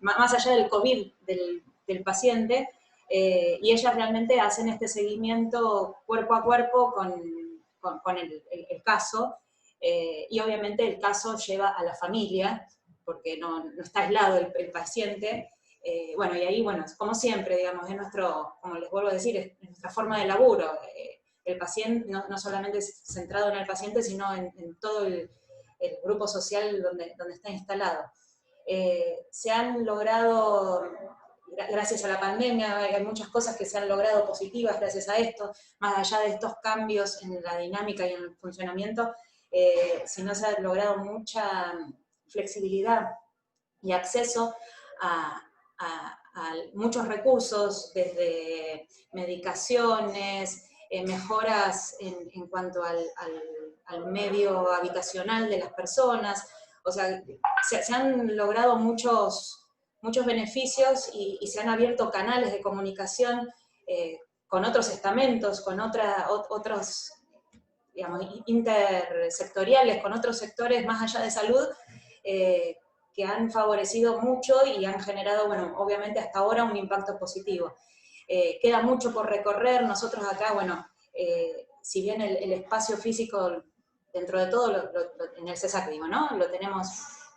más allá del COVID del paciente, y ellas realmente hacen este seguimiento cuerpo a cuerpo con el caso, y obviamente el caso lleva a la familia, porque no está aislado el paciente. Bueno, y ahí, bueno, como siempre, digamos, es como les vuelvo a decir, es nuestra forma de laburo. El paciente, no solamente es centrado en el paciente, sino en todo el grupo social donde está instalado. Se han logrado, gracias a la pandemia, hay muchas cosas que se han logrado positivas gracias a esto, más allá de estos cambios en la dinámica y en el funcionamiento, si no se ha logrado mucha flexibilidad y acceso a muchos recursos, desde medicaciones, mejoras en cuanto al medio habitacional de las personas. O sea, se han logrado muchos beneficios y se han abierto canales de comunicación con otros estamentos, con otros, digamos, intersectoriales, con otros sectores más allá de salud, que han favorecido mucho y han generado, bueno, obviamente hasta ahora un impacto positivo. Queda mucho por recorrer. Nosotros acá, bueno, si bien el espacio físico, dentro de todo, en el CESAC, digo, ¿no? Lo tenemos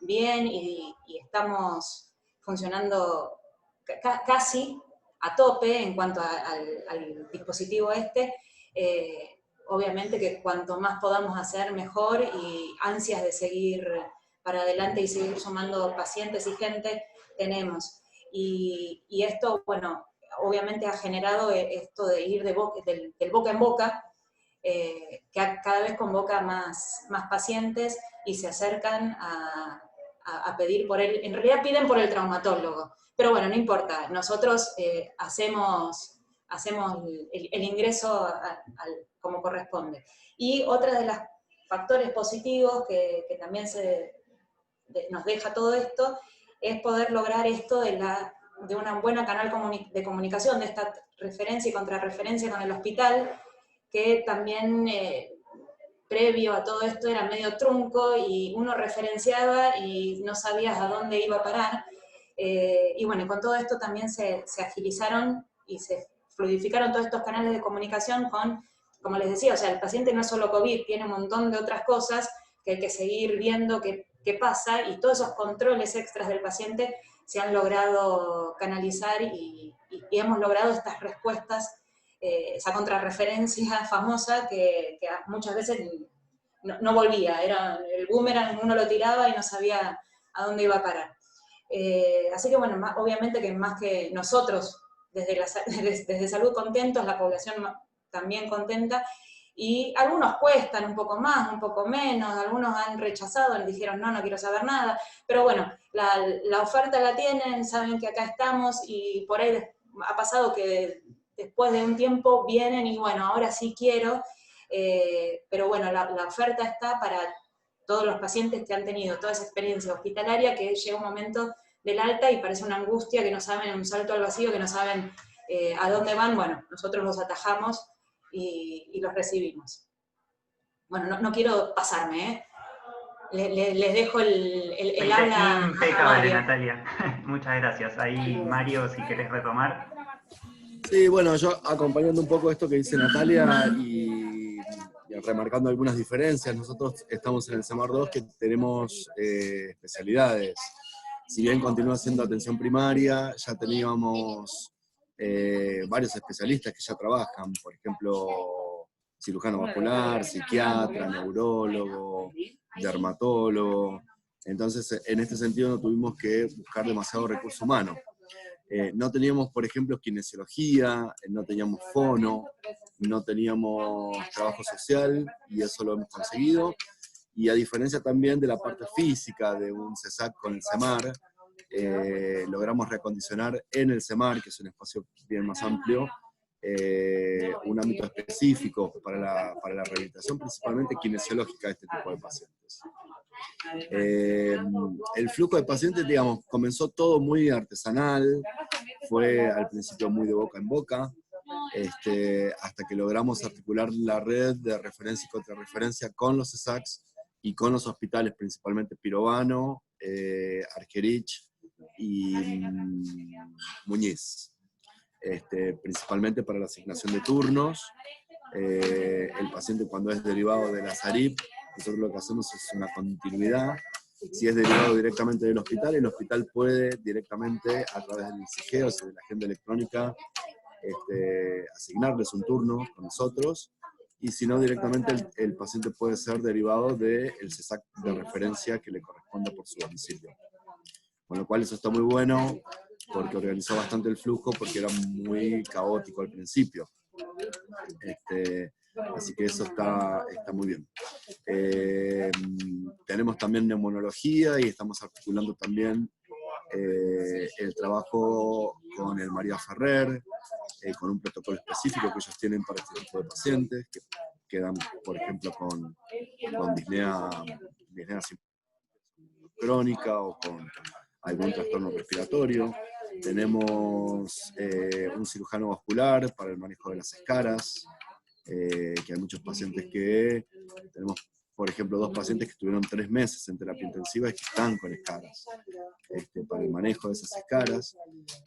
bien y estamos funcionando casi a tope en cuanto al dispositivo este. Obviamente que cuanto más podamos hacer, mejor, y ansias de seguir para adelante y seguir sumando pacientes y gente tenemos. Y esto, bueno, obviamente ha generado esto de ir del boca en boca, que cada vez convoca más pacientes y se acercan a pedir por él. En realidad piden por el traumatólogo, pero bueno, no importa, nosotros hacemos el ingreso como corresponde. Y otra de los factores positivos que también nos deja todo esto es poder lograr esto de una buena canal de comunicación, de esta referencia y contrarreferencia con el hospital, que también previo a todo esto era medio trunco y uno referenciaba y no sabías a dónde iba a parar. Y bueno, con todo esto también se agilizaron y se fluidificaron todos estos canales de comunicación con, como les decía, o sea, el paciente no es solo COVID, tiene un montón de otras cosas que hay que seguir viendo qué pasa, y todos esos controles extras del paciente se han logrado canalizar y hemos logrado estas respuestas, esa contrarreferencia famosa que muchas veces no volvía, era el boomerang, uno lo tiraba y no sabía a dónde iba a parar. Así que bueno, obviamente que más que nosotros, desde Salud contentos, la población también contenta, y algunos cuestan un poco más, un poco menos, algunos han rechazado, dijeron no quiero saber nada, pero bueno, la oferta la tienen, saben que acá estamos, y por ahí ha pasado que después de un tiempo vienen y bueno, ahora sí quiero, pero bueno, la oferta está para todos los pacientes que han tenido toda esa experiencia hospitalaria, que llega un momento del alta y parece una angustia, que no saben, un salto al vacío, que no saben a dónde van. Bueno, nosotros los atajamos y los recibimos. Bueno, no quiero pasarme, les dejo el habla impecable, a Mario. Natalia. Muchas gracias. Ahí, Mario, si querés retomar. Sí, bueno, yo acompañando un poco esto que dice Natalia y remarcando algunas diferencias, nosotros estamos en el CEMAR 2, que tenemos especialidades. Si bien continúa siendo atención primaria, ya teníamos varios especialistas que ya trabajan, por ejemplo, cirujano vascular, psiquiatra, neurólogo, dermatólogo. Entonces, en este sentido no tuvimos que buscar demasiado recurso humano. No teníamos, por ejemplo, kinesiología, no teníamos fono, no teníamos trabajo social, y eso lo hemos conseguido. Y a diferencia también de la parte física de un CESAC con el CEMAR, logramos reacondicionar en el CEMAR, que es un espacio bien más amplio, un ámbito específico para la rehabilitación, principalmente kinesiológica de este tipo de pacientes. El flujo de pacientes, digamos, comenzó todo muy artesanal, fue al principio muy de boca en boca, hasta que logramos articular la red de referencia y contrarreferencia con los CESACs y con los hospitales, principalmente Pirovano, Argerich y Muñiz, principalmente para la asignación de turnos. El paciente, cuando es derivado de la SARIP, nosotros lo que hacemos es una continuidad. Si es derivado directamente del hospital, el hospital puede directamente, a través del CIGEO, o de la agenda electrónica, asignarles un turno con nosotros, y si no, directamente el paciente puede ser derivado del CESAC de referencia que le corresponde por su domicilio. Con lo cual eso está muy bueno, porque organizó bastante el flujo, porque era muy caótico al principio. Así que eso está muy bien. Tenemos también neumonología y estamos articulando también el trabajo con el María Ferrer, con un protocolo específico que ellos tienen para este tipo de pacientes, que quedan, por ejemplo, con disnea crónica o con algún trastorno respiratorio. Tenemos un cirujano vascular para el manejo de las escaras, que hay muchos pacientes que tenemos, por ejemplo, 2 pacientes que estuvieron 3 meses en terapia intensiva y que están con escaras, para el manejo de esas escaras.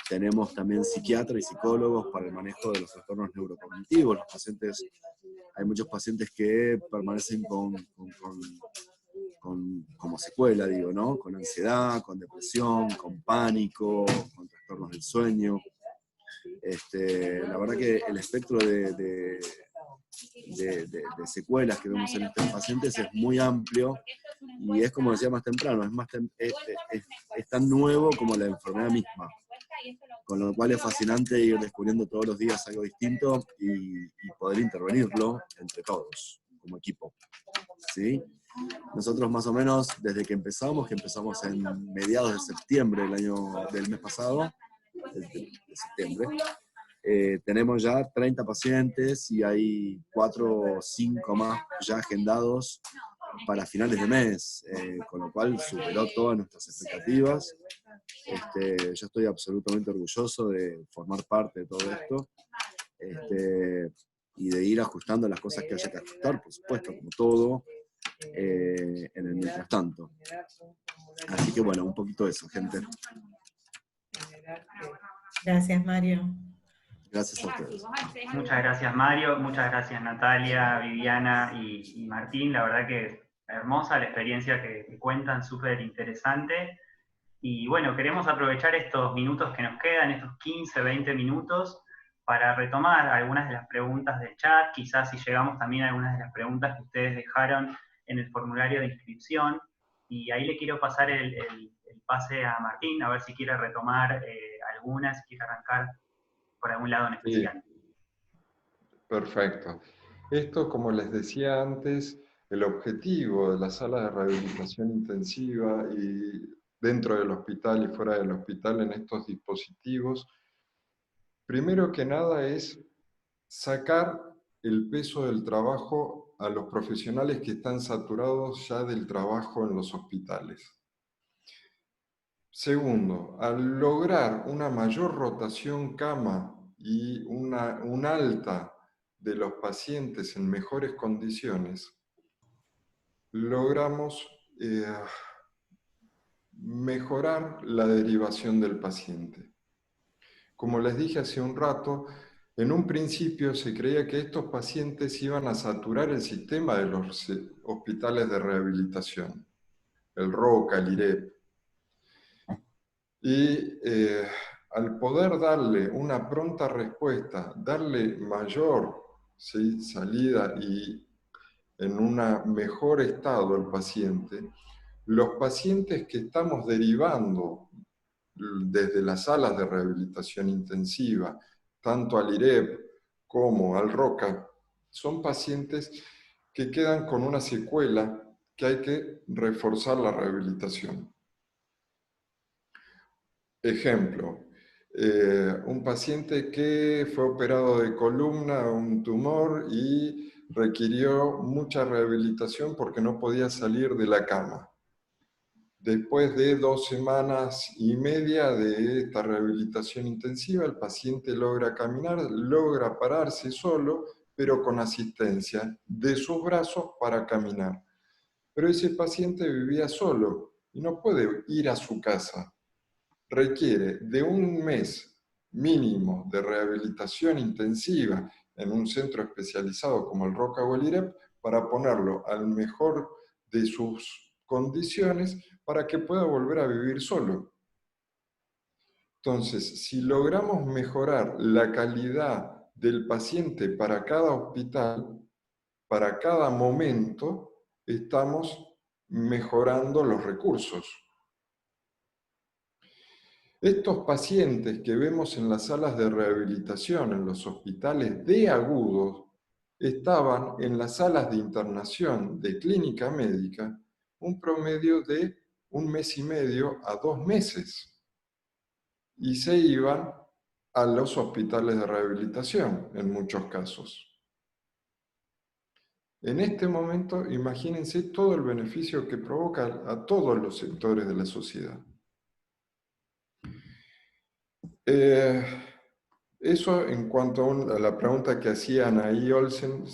Tenemos también psiquiatras y psicólogos para el manejo de los trastornos neurocognitivos. Hay muchos pacientes que permanecen como secuela, digo, ¿no? Con ansiedad, con depresión, con pánico, con trastornos del sueño. La verdad que el espectro de secuelas que vemos en estos pacientes es muy amplio y es, como decía más temprano, es tan nuevo como la enfermedad misma. Con lo cual es fascinante ir descubriendo todos los días algo distinto y poder intervenirlo entre todos, como equipo. ¿Sí? Nosotros más o menos, desde que empezamos en mediados de septiembre del mes pasado, de septiembre, tenemos ya 30 pacientes y hay 4 o 5 más ya agendados para finales de mes, con lo cual superó todas nuestras expectativas. Yo estoy absolutamente orgulloso de formar parte de todo esto y de ir ajustando las cosas que haya que ajustar, por supuesto, como todo, en el mientras tanto. Así que bueno, un poquito de eso, gente. Gracias, Mario. Gracias a ustedes. Muchas gracias, Mario. Muchas gracias, Natalia, Viviana y Martín. La verdad que hermosa la experiencia que cuentan, súper interesante. Y bueno, queremos aprovechar estos minutos que nos quedan, estos 15, 20 minutos, para retomar algunas de las preguntas del chat, quizás si llegamos también a algunas de las preguntas que ustedes dejaron en el formulario de inscripción. Y ahí le quiero pasar el pase a Martín, a ver si quiere retomar algunas, si quiere arrancar por algún lado en especial. Sí. Perfecto. Esto, como les decía antes, el objetivo de las salas de rehabilitación intensiva y dentro del hospital y fuera del hospital en estos dispositivos, primero que nada es sacar el peso del trabajo a los profesionales que están saturados ya del trabajo en los hospitales. Segundo, al lograr una mayor rotación cama y un alta de los pacientes en mejores condiciones, logramos mejorar la derivación del paciente. Como les dije hace un rato, en un principio se creía que estos pacientes iban a saturar el sistema de los hospitales de rehabilitación, el ROCA, el IREP. Y al poder darle una pronta respuesta, darle mayor salida y en un mejor estado al paciente, los pacientes que estamos derivando desde las salas de rehabilitación intensiva, tanto al IREP como al ROCA, son pacientes que quedan con una secuela que hay que reforzar la rehabilitación. Ejemplo, un paciente que fue operado de columna, un tumor, y requirió mucha rehabilitación porque no podía salir de la cama. Después de 2 semanas y media de esta rehabilitación intensiva, el paciente logra caminar, logra pararse solo, pero con asistencia de sus brazos para caminar. Pero ese paciente vivía solo y no puede ir a su casa. Requiere de 1 mes mínimo de rehabilitación intensiva en un centro especializado como el ROCA o el IREP para ponerlo al mejor de sus condiciones para que pueda volver a vivir solo. Entonces, si logramos mejorar la calidad del paciente para cada hospital, para cada momento estamos mejorando los recursos. Estos pacientes que vemos en las salas de rehabilitación, en los hospitales de agudos, estaban en las salas de internación de clínica médica un promedio de 1 mes y medio a 2 meses. Y se iban a los hospitales de rehabilitación, en muchos casos. En este momento, imagínense todo el beneficio que provoca a todos los sectores de la sociedad. Eso en cuanto a la pregunta que hacía Anaí Olsen,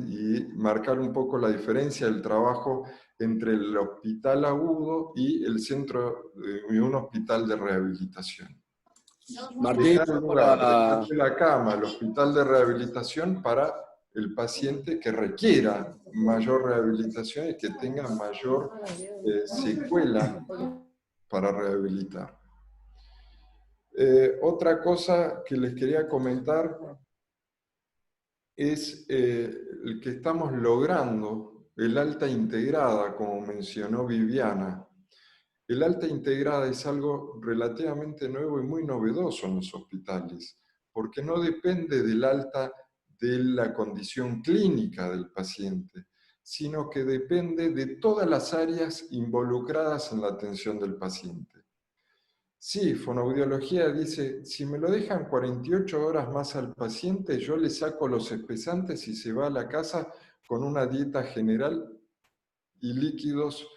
y marcar un poco la diferencia del trabajo entre el hospital agudo y el centro y un hospital de rehabilitación. Martín, Dejar el lugar de la cama, el hospital de rehabilitación para el paciente que requiera mayor rehabilitación y que tenga mayor secuela para rehabilitar. Otra cosa que les quería comentar es el que estamos logrando el alta integrada, como mencionó Viviana. El alta integrada es algo relativamente nuevo y muy novedoso en los hospitales, porque no depende del alta de la condición clínica del paciente, sino que depende de todas las áreas involucradas en la atención del paciente. Sí, fonoaudiología dice, si me lo dejan 48 horas más al paciente, yo le saco los espesantes y se va a la casa con una dieta general y líquidos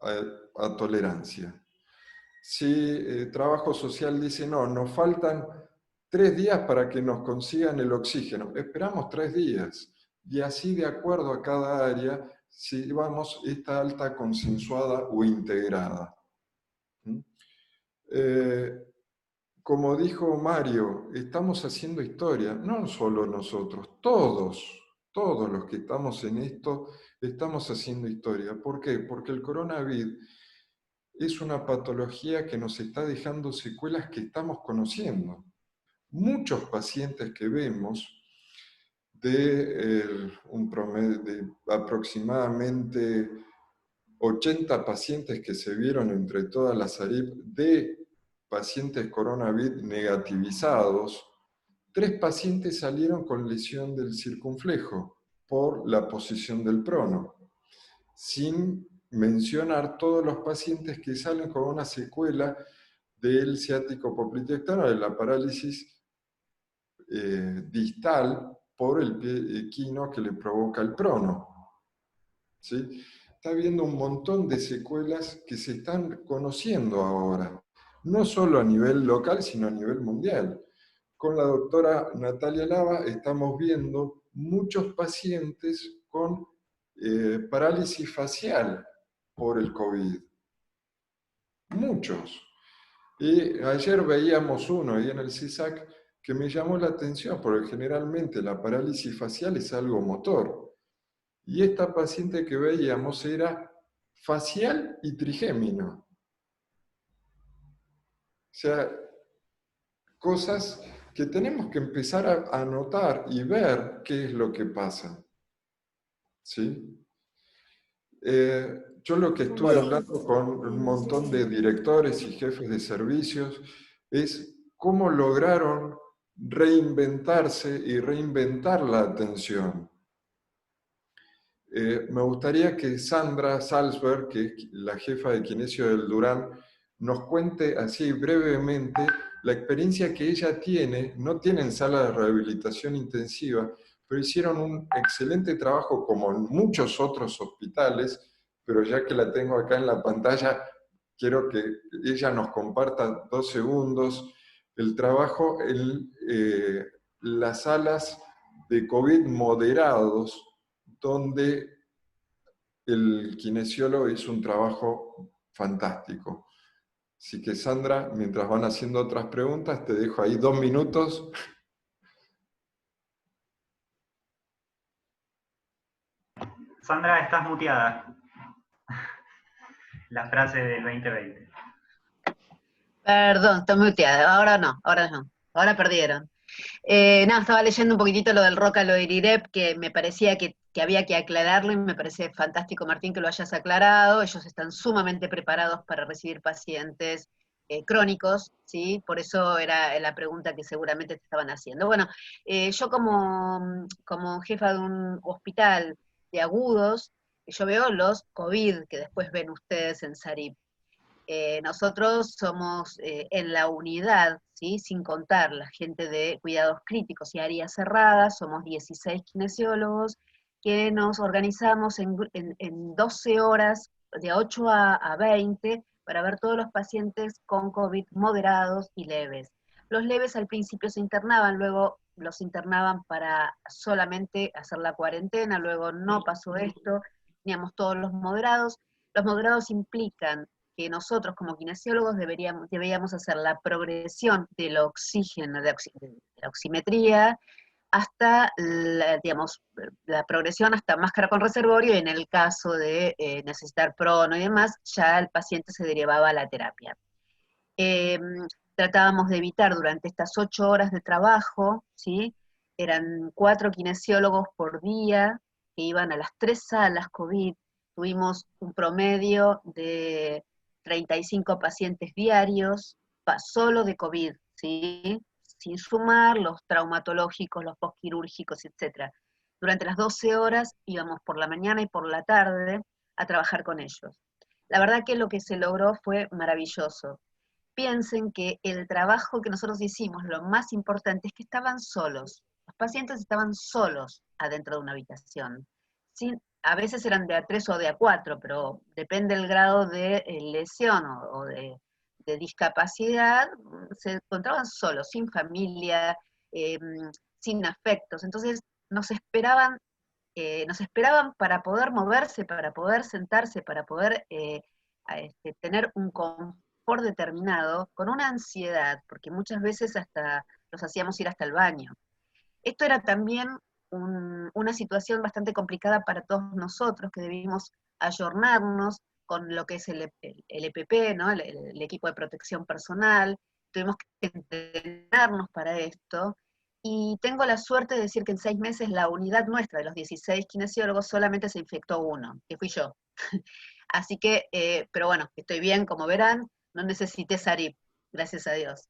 a tolerancia. Si trabajo social dice, no, nos faltan 3 días para que nos consigan el oxígeno, esperamos 3 días. Y así, de acuerdo a cada área, si llevamos esta alta consensuada o integrada. Como dijo Mario, estamos haciendo historia, no solo nosotros, todos los que estamos en esto, estamos haciendo historia. ¿Por qué? Porque el coronavirus es una patología que nos está dejando secuelas que estamos conociendo. Muchos pacientes que vemos, un promedio de aproximadamente 80 pacientes que se vieron entre todas las ARIP de pacientes coronavirus negativizados, 3 pacientes salieron con lesión del circunflejo por la posición del prono, sin mencionar todos los pacientes que salen con una secuela del ciático poplitectónico, de la parálisis distal por el pie equino que le provoca el prono. ¿Sí? Está habiendo un montón de secuelas que se están conociendo ahora, no solo a nivel local, sino a nivel mundial. Con la doctora Natalia Lava estamos viendo muchos pacientes con parálisis facial por el COVID. Muchos. Y ayer veíamos uno ahí en el CISAC que me llamó la atención, porque generalmente la parálisis facial es algo motor. Y esta paciente que veíamos era facial y trigémino. O sea, cosas que tenemos que empezar a notar y ver qué es lo que pasa. ¿Sí? Yo lo que estuve hablando con un montón de directores y jefes de servicios es cómo lograron reinventarse y reinventar la atención. Me gustaría que Sandra Salzberg, que es la jefa de Kinesio del Durán, nos cuente así brevemente la experiencia que ella tiene. No tienen sala de rehabilitación intensiva, pero hicieron un excelente trabajo como en muchos otros hospitales, pero ya que la tengo acá en la pantalla, quiero que ella nos comparta 2 segundos el trabajo en las salas de COVID moderados, donde el kinesiólogo hizo un trabajo fantástico. Así que Sandra, mientras van haciendo otras preguntas, te dejo ahí 2 minutos. Sandra, estás muteada. La frase del 2020. Perdón, estoy muteada. Ahora no, ahora no. Ahora perdieron. No, estaba leyendo un poquitito lo del Roca, lo del IREP, que me parecía que había que aclararlo, y me parece fantástico, Martín, que lo hayas aclarado. Ellos están sumamente preparados para recibir pacientes crónicos, ¿sí? Por eso era la pregunta que seguramente te estaban haciendo. Bueno, yo como jefa de un hospital de agudos, yo veo los COVID que después ven ustedes en Sarip. Nosotros somos en la unidad, ¿sí? Sin contar la gente de cuidados críticos y áreas cerradas, somos 16 kinesiólogos que nos organizamos en 12 horas, de 8 a 20, para ver todos los pacientes con COVID moderados y leves. Los leves al principio se internaban, luego los internaban para solamente hacer la cuarentena, luego no pasó esto, teníamos todos los moderados. Los moderados implican que nosotros como kinesiólogos deberíamos hacer la progresión del oxígeno, de la oximetría, hasta digamos, la progresión hasta máscara con reservorio, y en el caso de necesitar prono y demás, ya el paciente se derivaba a la terapia. Tratábamos de evitar durante estas 8 horas de trabajo, ¿sí? Eran 4 kinesiólogos por día que iban a las 3 salas COVID. Tuvimos un promedio de 35 pacientes diarios, solo de COVID, ¿sí? Sin sumar los traumatológicos, los postquirúrgicos, etc. Durante las 12 horas íbamos por la mañana y por la tarde a trabajar con ellos. La verdad que lo que se logró fue maravilloso. Piensen que el trabajo que nosotros hicimos, lo más importante es que estaban solos. Los pacientes estaban solos adentro de una habitación. A veces eran de A3 o de A4, pero depende del grado de lesión o de discapacidad, se encontraban solos, sin familia, sin afectos. Entonces nos esperaban para poder moverse, para poder sentarse, para poder tener un confort determinado, con una ansiedad, porque muchas veces hasta los hacíamos ir hasta el baño. Esto era también una situación bastante complicada para todos nosotros, que debimos ayornarnos con lo que es el EPP, ¿no? el equipo de protección personal. Tuvimos que entrenarnos para esto, y tengo la suerte de decir que en 6 meses la unidad nuestra de los 16 kinesiólogos solamente se infectó uno, que fui yo. Así que, pero bueno, estoy bien, como verán, no necesité Sarip, gracias a Dios.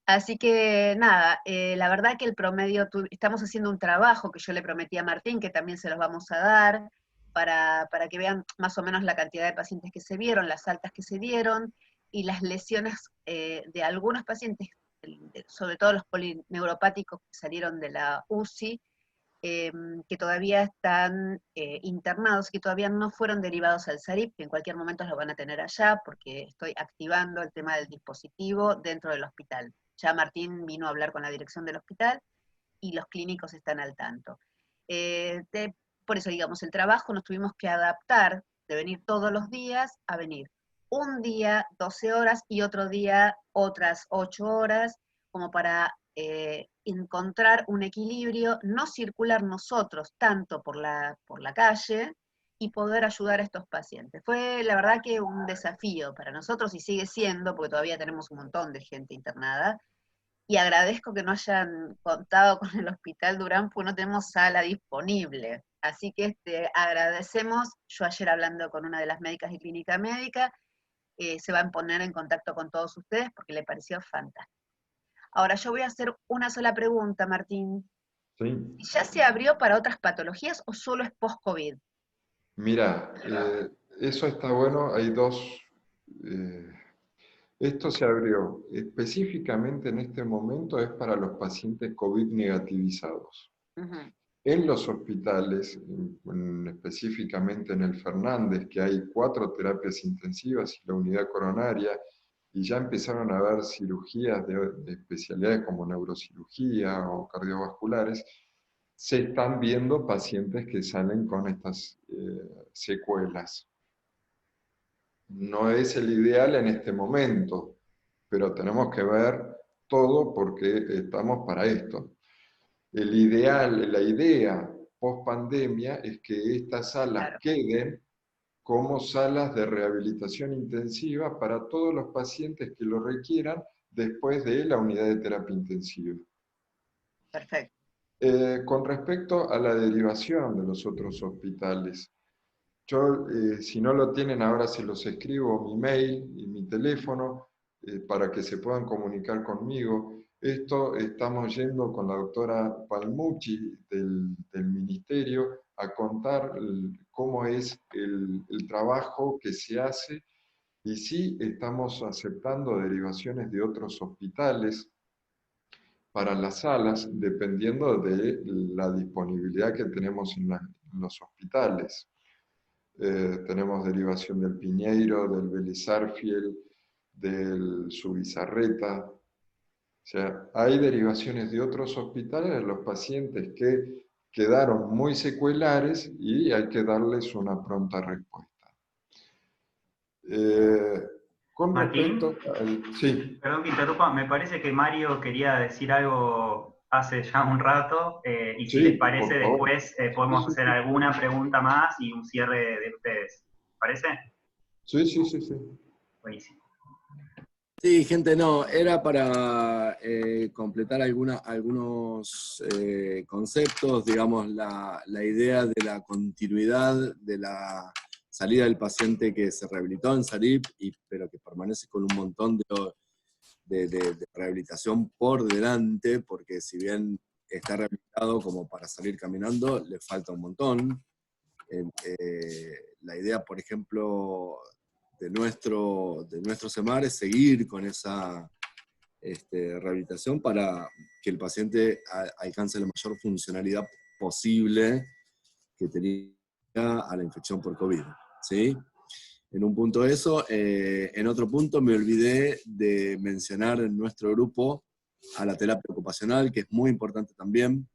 Así que nada, la verdad que el promedio, estamos haciendo un trabajo que yo le prometí a Martín, que también se los vamos a dar, para que vean más o menos la cantidad de pacientes que se vieron, las altas que se dieron, y las lesiones de algunos pacientes, sobre todo los polineuropáticos que salieron de la UCI, que todavía están internados, que todavía no fueron derivados al Sarip, que en cualquier momento los van a tener allá, porque estoy activando el tema del dispositivo dentro del hospital. Ya Martín vino a hablar con la dirección del hospital, y los clínicos están al tanto. Por eso, digamos, el trabajo nos tuvimos que adaptar de venir todos los días a venir un día 12 horas y otro día otras 8 horas, como para encontrar un equilibrio, no circular nosotros tanto por la calle, y poder ayudar a estos pacientes. Fue la verdad que un desafío para nosotros, y sigue siendo, porque todavía tenemos un montón de gente internada, y agradezco que no hayan contado con el Hospital Durán, porque no tenemos sala disponible. Así que agradecemos. Yo ayer, hablando con una de las médicas de clínica médica, se va a poner en contacto con todos ustedes porque le pareció fantástico. Ahora, yo voy a hacer una sola pregunta, Martín. Sí. ¿Ya se abrió para otras patologías o solo es post-COVID? Mira, eso está bueno. Hay dos. Esto se abrió específicamente en este momento, es para los pacientes COVID negativizados. Uh-huh. En los hospitales, específicamente en el Fernández, que hay 4 terapias intensivas y la unidad coronaria, y ya empezaron a haber cirugías de especialidades como neurocirugía o cardiovasculares, se están viendo pacientes que salen con estas secuelas. No es el ideal en este momento, pero tenemos que ver todo porque estamos para esto. El ideal, la idea post pandemia es que estas salas queden como salas de rehabilitación intensiva para todos los pacientes que lo requieran después de la unidad de terapia intensiva. Perfecto. Con respecto a la derivación de los otros hospitales, yo, si no lo tienen ahora, se los escribo mi mail y mi teléfono para que se puedan comunicar conmigo. Esto estamos yendo con la doctora Palmucci del Ministerio a contar cómo es el trabajo que se hace, y sí estamos aceptando derivaciones de otros hospitales para las salas, dependiendo de la disponibilidad que tenemos en los hospitales. Tenemos derivación del Piñeiro, del Vélez Arfiel, del Zubizarreta. O sea, hay derivaciones de otros hospitales a los pacientes que quedaron muy secuelares y hay que darles una pronta respuesta. Con Martín, respecto al... Sí. perdón que interrumpa, me parece que Mario quería decir algo hace ya un rato, y si Sí, les parece por favor. después podemos Sí, sí, hacer sí. alguna pregunta más y un cierre de ustedes. ¿Parece? Sí, sí, sí, sí. Buenísimo. Sí, gente, no, era para completar algunos conceptos, digamos, la idea de la continuidad de la salida del paciente que se rehabilitó en Sarip, pero que permanece con un montón de rehabilitación por delante, porque si bien está rehabilitado como para salir caminando, le falta un montón. La idea, por ejemplo, de nuestro CEMAR es seguir con esa rehabilitación para que el paciente alcance la mayor funcionalidad posible que tenía a la infección por COVID, ¿sí? En un punto eso. En otro punto me olvidé de mencionar en nuestro grupo a la terapia ocupacional, que es muy importante también.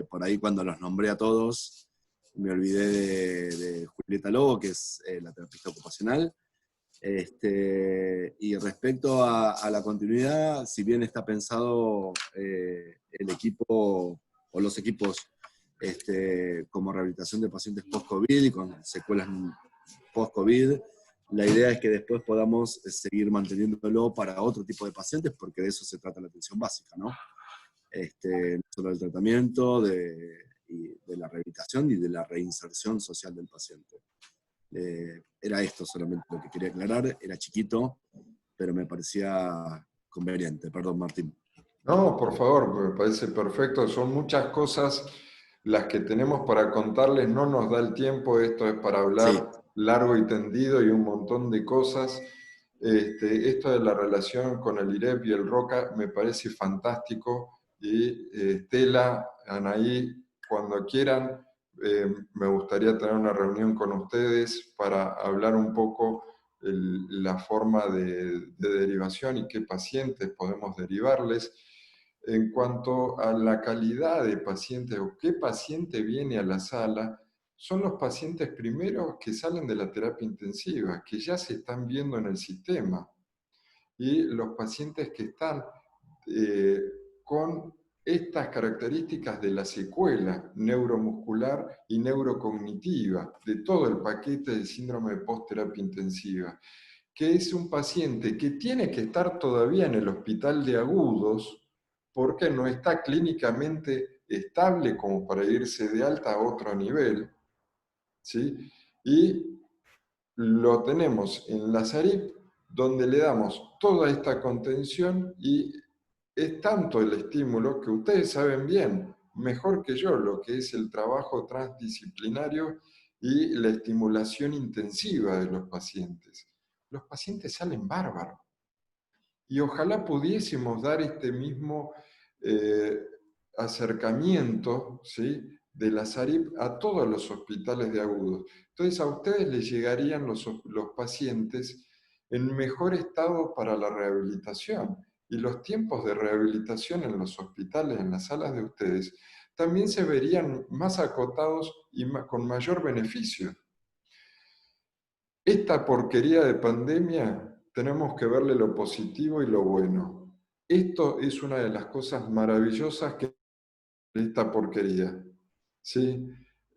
Por ahí cuando los nombré a todos, me olvidé de Julieta Lobo, que es la terapista ocupacional. Y respecto a la continuidad, si bien está pensado el equipo o los equipos como rehabilitación de pacientes post-COVID y con secuelas post-COVID, la idea es que después podamos seguir manteniéndolo para otro tipo de pacientes, porque de eso se trata la atención básica, ¿no? No solo del tratamiento, de la rehabilitación y de la reinserción social del paciente. Era esto solamente lo que quería aclarar, era chiquito, pero me parecía conveniente. Perdón, Martín. No, por favor, me parece perfecto. Son muchas cosas las que tenemos para contarles, no nos da el tiempo, esto es para hablar Sí. largo y tendido y un montón de cosas. Esto de la relación con el IREP y el ROCA me parece fantástico, y Estela, Anaí, cuando quieran, me gustaría tener una reunión con ustedes para hablar un poco la forma de derivación y qué pacientes podemos derivarles. En cuanto a la calidad de pacientes o qué paciente viene a la sala, son los pacientes primeros que salen de la terapia intensiva, que ya se están viendo en el sistema, y los pacientes que están con estas características de la secuela neuromuscular y neurocognitiva de todo el paquete de síndrome de post-terapia intensiva, que es un paciente que tiene que estar todavía en el hospital de agudos porque no está clínicamente estable como para irse de alta a otro nivel, ¿sí? Y lo tenemos en la SARIP, donde le damos toda esta contención, y es tanto el estímulo que ustedes saben bien, mejor que yo, lo que es el trabajo transdisciplinario y la estimulación intensiva de los pacientes. Los pacientes salen bárbaros. Y ojalá pudiésemos dar este mismo acercamiento, ¿sí?, de la SARIP a todos los hospitales de agudos. Entonces a ustedes les llegarían los pacientes en mejor estado para la rehabilitación, y los tiempos de rehabilitación en los hospitales, en las salas de ustedes, también se verían más acotados y con mayor beneficio. Esta porquería de pandemia tenemos que verle lo positivo y lo bueno. Esto es una de las cosas maravillosas que esta porquería, ¿sí?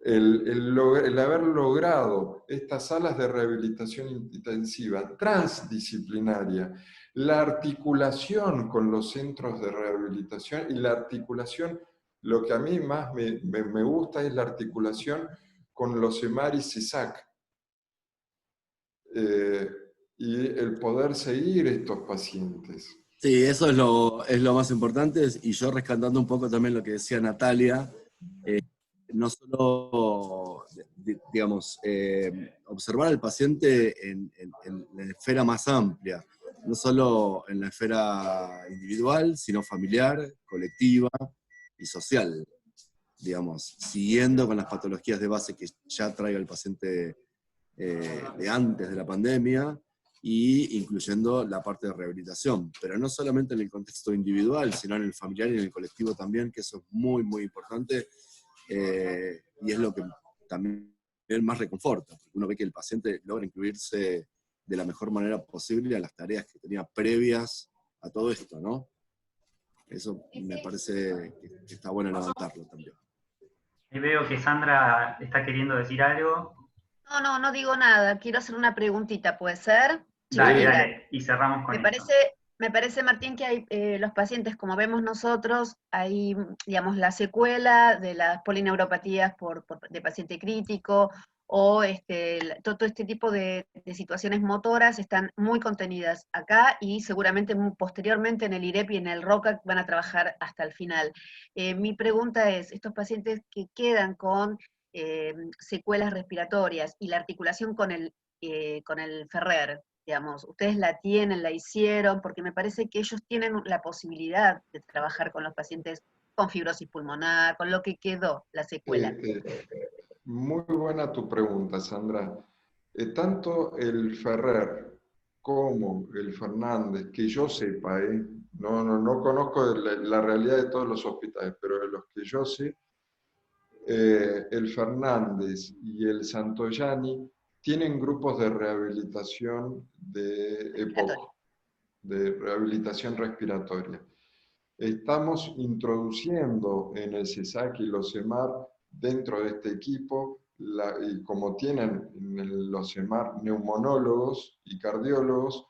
El haber logrado estas salas de rehabilitación intensiva transdisciplinaria, La articulación con los centros de rehabilitación y la articulación, lo que a mí más me gusta es la articulación con los EMAR y CISAC. Y el poder seguir estos pacientes. Sí, eso es lo más importante, y yo rescatando un poco también lo que decía Natalia, no solo, digamos, observar al paciente en la esfera más amplia, no solo en la esfera individual, sino familiar, colectiva y social, digamos, siguiendo con las patologías de base que ya traiga el paciente de antes de la pandemia, y incluyendo la parte de rehabilitación, pero no solamente en el contexto individual, sino en el familiar y en el colectivo también, que eso es muy, muy importante, y es lo que también más reconforta, porque uno ve que el paciente logra incluirse de la mejor manera posible a las tareas que tenía previas a todo esto, ¿no? Eso me parece que está bueno levantarlo también. Y veo que Sandra está queriendo decir algo. No digo nada. Quiero hacer una preguntita, ¿puede ser? Dale, Chiquitita. dale, y cerramos con esto. Me parece, Martín, que hay los pacientes, como vemos nosotros, hay, digamos, la secuela de las polineuropatías de paciente crítico, o todo este tipo de situaciones motoras están muy contenidas acá, y seguramente posteriormente en el IREP y en el ROCA van a trabajar hasta el final. Mi pregunta es, estos pacientes que quedan con secuelas respiratorias y la articulación con el Ferrer, digamos, ustedes la tienen, la hicieron, porque me parece que ellos tienen la posibilidad de trabajar con los pacientes con fibrosis pulmonar, con lo que quedó, la secuela. Muy buena tu pregunta, Sandra. Tanto el Ferrer como el Fernández, que yo sepa, no conozco la realidad de todos los hospitales, pero de los que yo sé, el Fernández y el Santoyani tienen grupos de rehabilitación de EPOC, de rehabilitación respiratoria. Estamos introduciendo en el CISAC y los EMAR dentro de este equipo, y como tienen en los EMAR neumonólogos y cardiólogos,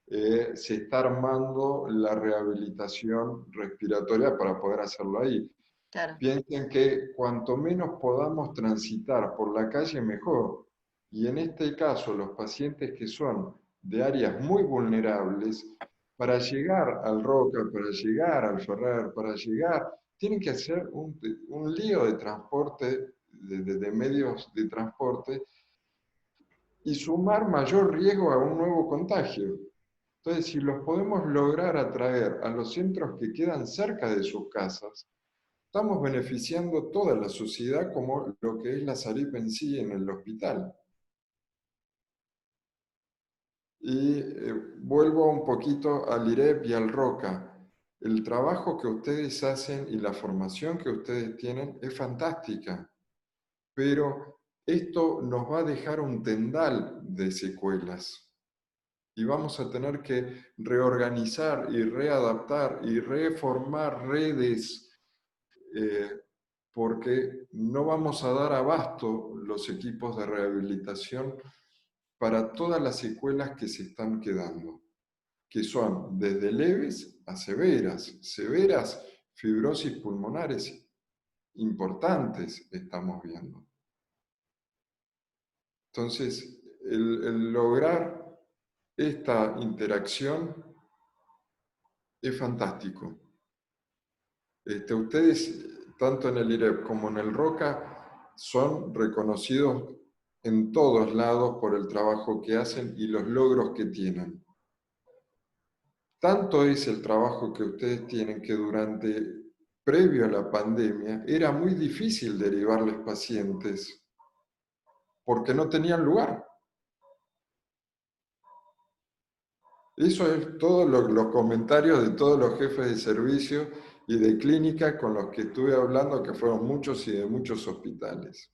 se está armando la rehabilitación respiratoria para poder hacerlo ahí. Claro. Piensen que cuanto menos podamos transitar por la calle, mejor. Y en este caso, los pacientes que son de áreas muy vulnerables, para llegar al ROCA, para llegar al Ferrer, para llegar, tienen que hacer un lío de transporte, de medios de transporte, y sumar mayor riesgo a un nuevo contagio. Entonces, si los podemos lograr atraer a los centros que quedan cerca de sus casas, estamos beneficiando toda la sociedad como lo que es la SARIP en sí en el hospital. Y vuelvo un poquito al IREP y al ROCA. El trabajo que ustedes hacen y la formación que ustedes tienen es fantástica, pero esto nos va a dejar un tendal de secuelas. Y vamos a tener que reorganizar y readaptar y reformar redes, porque no vamos a dar abasto los equipos de rehabilitación para todas las secuelas que se están quedando, que son desde leves a severas. Severas fibrosis pulmonares importantes estamos viendo. Entonces, el lograr esta interacción es fantástico. Ustedes, tanto en el IREP como en el ROCA, son reconocidos en todos lados por el trabajo que hacen y los logros que tienen. Tanto es el trabajo que ustedes tienen que previo a la pandemia, era muy difícil derivarles pacientes porque no tenían lugar. Eso es todos los comentarios de todos los jefes de servicio y de clínica con los que estuve hablando, que fueron muchos y de muchos hospitales.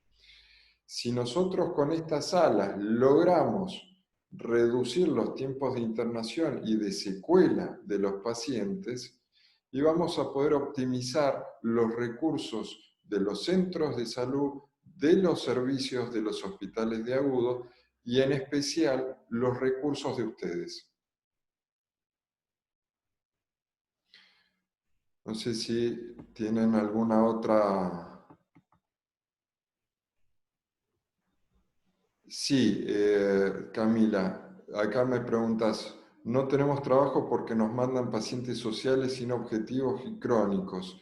Si nosotros con estas salas logramos reducir los tiempos de internación y de secuela de los pacientes, y vamos a poder optimizar los recursos de los centros de salud, de los servicios de los hospitales de agudo, y en especial los recursos de ustedes. No sé si tienen alguna otra... Sí, Camila, acá me preguntas, no tenemos trabajo porque nos mandan pacientes sociales sin objetivos y crónicos.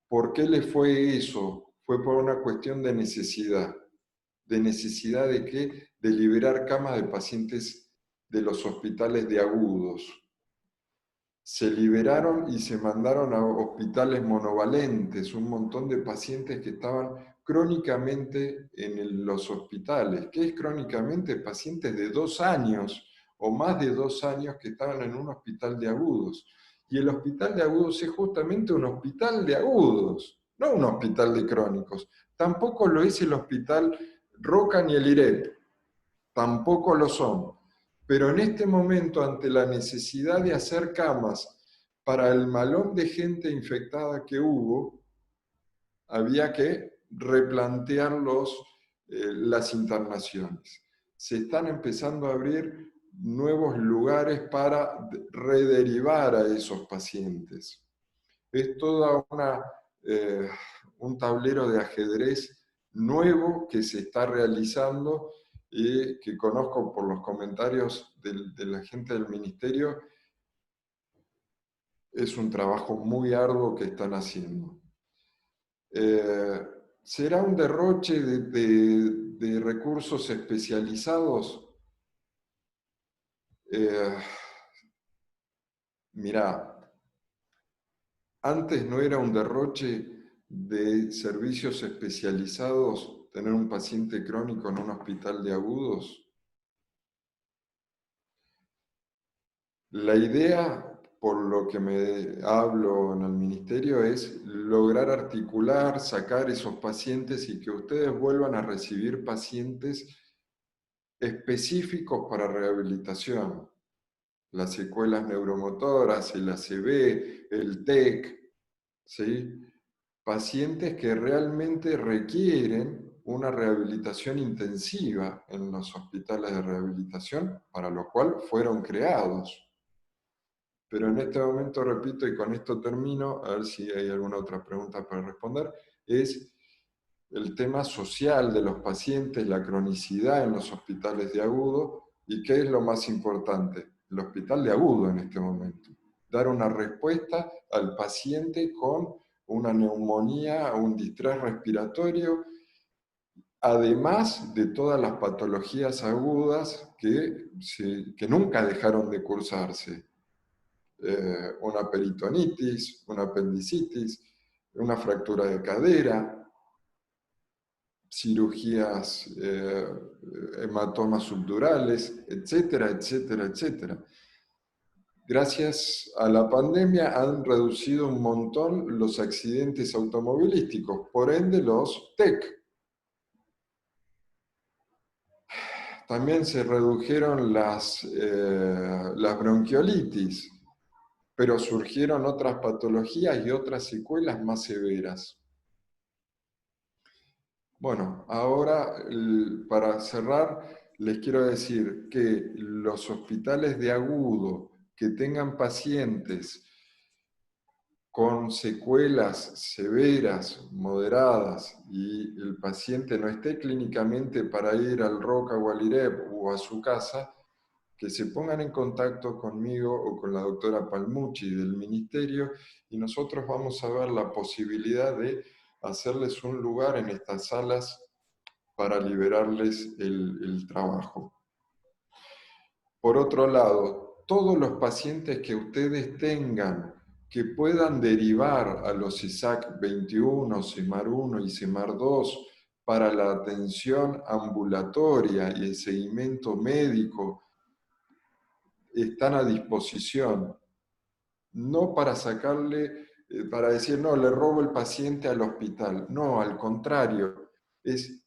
¿Por qué le fue eso? Fue por una cuestión de necesidad. ¿De necesidad de qué? De liberar camas de pacientes de los hospitales de agudos. Se liberaron y se mandaron a hospitales monovalentes, un montón de pacientes que estaban crónicamente en los hospitales. ¿Qué es crónicamente? Pacientes de 2 años o más de 2 años que estaban en un hospital de agudos. Y el hospital de agudos es justamente un hospital de agudos, no un hospital de crónicos. Tampoco lo es el hospital Roca ni el IREP, tampoco lo son. Pero en este momento, ante la necesidad de hacer camas para el malón de gente infectada que hubo, había que replantear las internaciones. Se están empezando a abrir nuevos lugares para rederivar a esos pacientes. Es toda un tablero de ajedrez nuevo que se está realizando y que conozco por los comentarios de la gente del ministerio. Es un trabajo muy arduo que están haciendo. ¿Será un derroche de recursos especializados? Mirá, antes no era un derroche de servicios especializados tener un paciente crónico en un hospital de agudos. La idea, por lo que me hablo en el ministerio, es lograr articular, sacar esos pacientes y que ustedes vuelvan a recibir pacientes específicos para rehabilitación. Las secuelas neuromotoras, el ACV, el TEC, ¿sí? Pacientes que realmente requieren una rehabilitación intensiva en los hospitales de rehabilitación, para lo cual fueron creados. Pero en este momento, repito, y con esto termino, a ver si hay alguna otra pregunta para responder, es el tema social de los pacientes, la cronicidad en los hospitales de agudo, y qué es lo más importante, el hospital de agudo en este momento. Dar una respuesta al paciente con una neumonía, un distrés respiratorio, además de todas las patologías agudas que nunca dejaron de cursarse. Una peritonitis, una apendicitis, una fractura de cadera, cirugías, hematomas subdurales, etcétera, etcétera, etcétera. Gracias a la pandemia han reducido un montón los accidentes automovilísticos, por ende los TEC. También se redujeron las bronquiolitis, pero surgieron otras patologías y otras secuelas más severas. Bueno, ahora para cerrar, les quiero decir que los hospitales de agudo que tengan pacientes con secuelas severas, moderadas, y el paciente no esté clínicamente para ir al ROCA o al IREP o a su casa, que se pongan en contacto conmigo o con la doctora Palmucci del ministerio, y nosotros vamos a ver la posibilidad de hacerles un lugar en estas salas para liberarles el trabajo. Por otro lado, todos los pacientes que ustedes tengan que puedan derivar a los ISAC 21, CEMAR 1 y CEMAR 2 para la atención ambulatoria y el seguimiento médico, están a disposición. No para sacarle, para decir, no, le robo el paciente al hospital. No, al contrario, es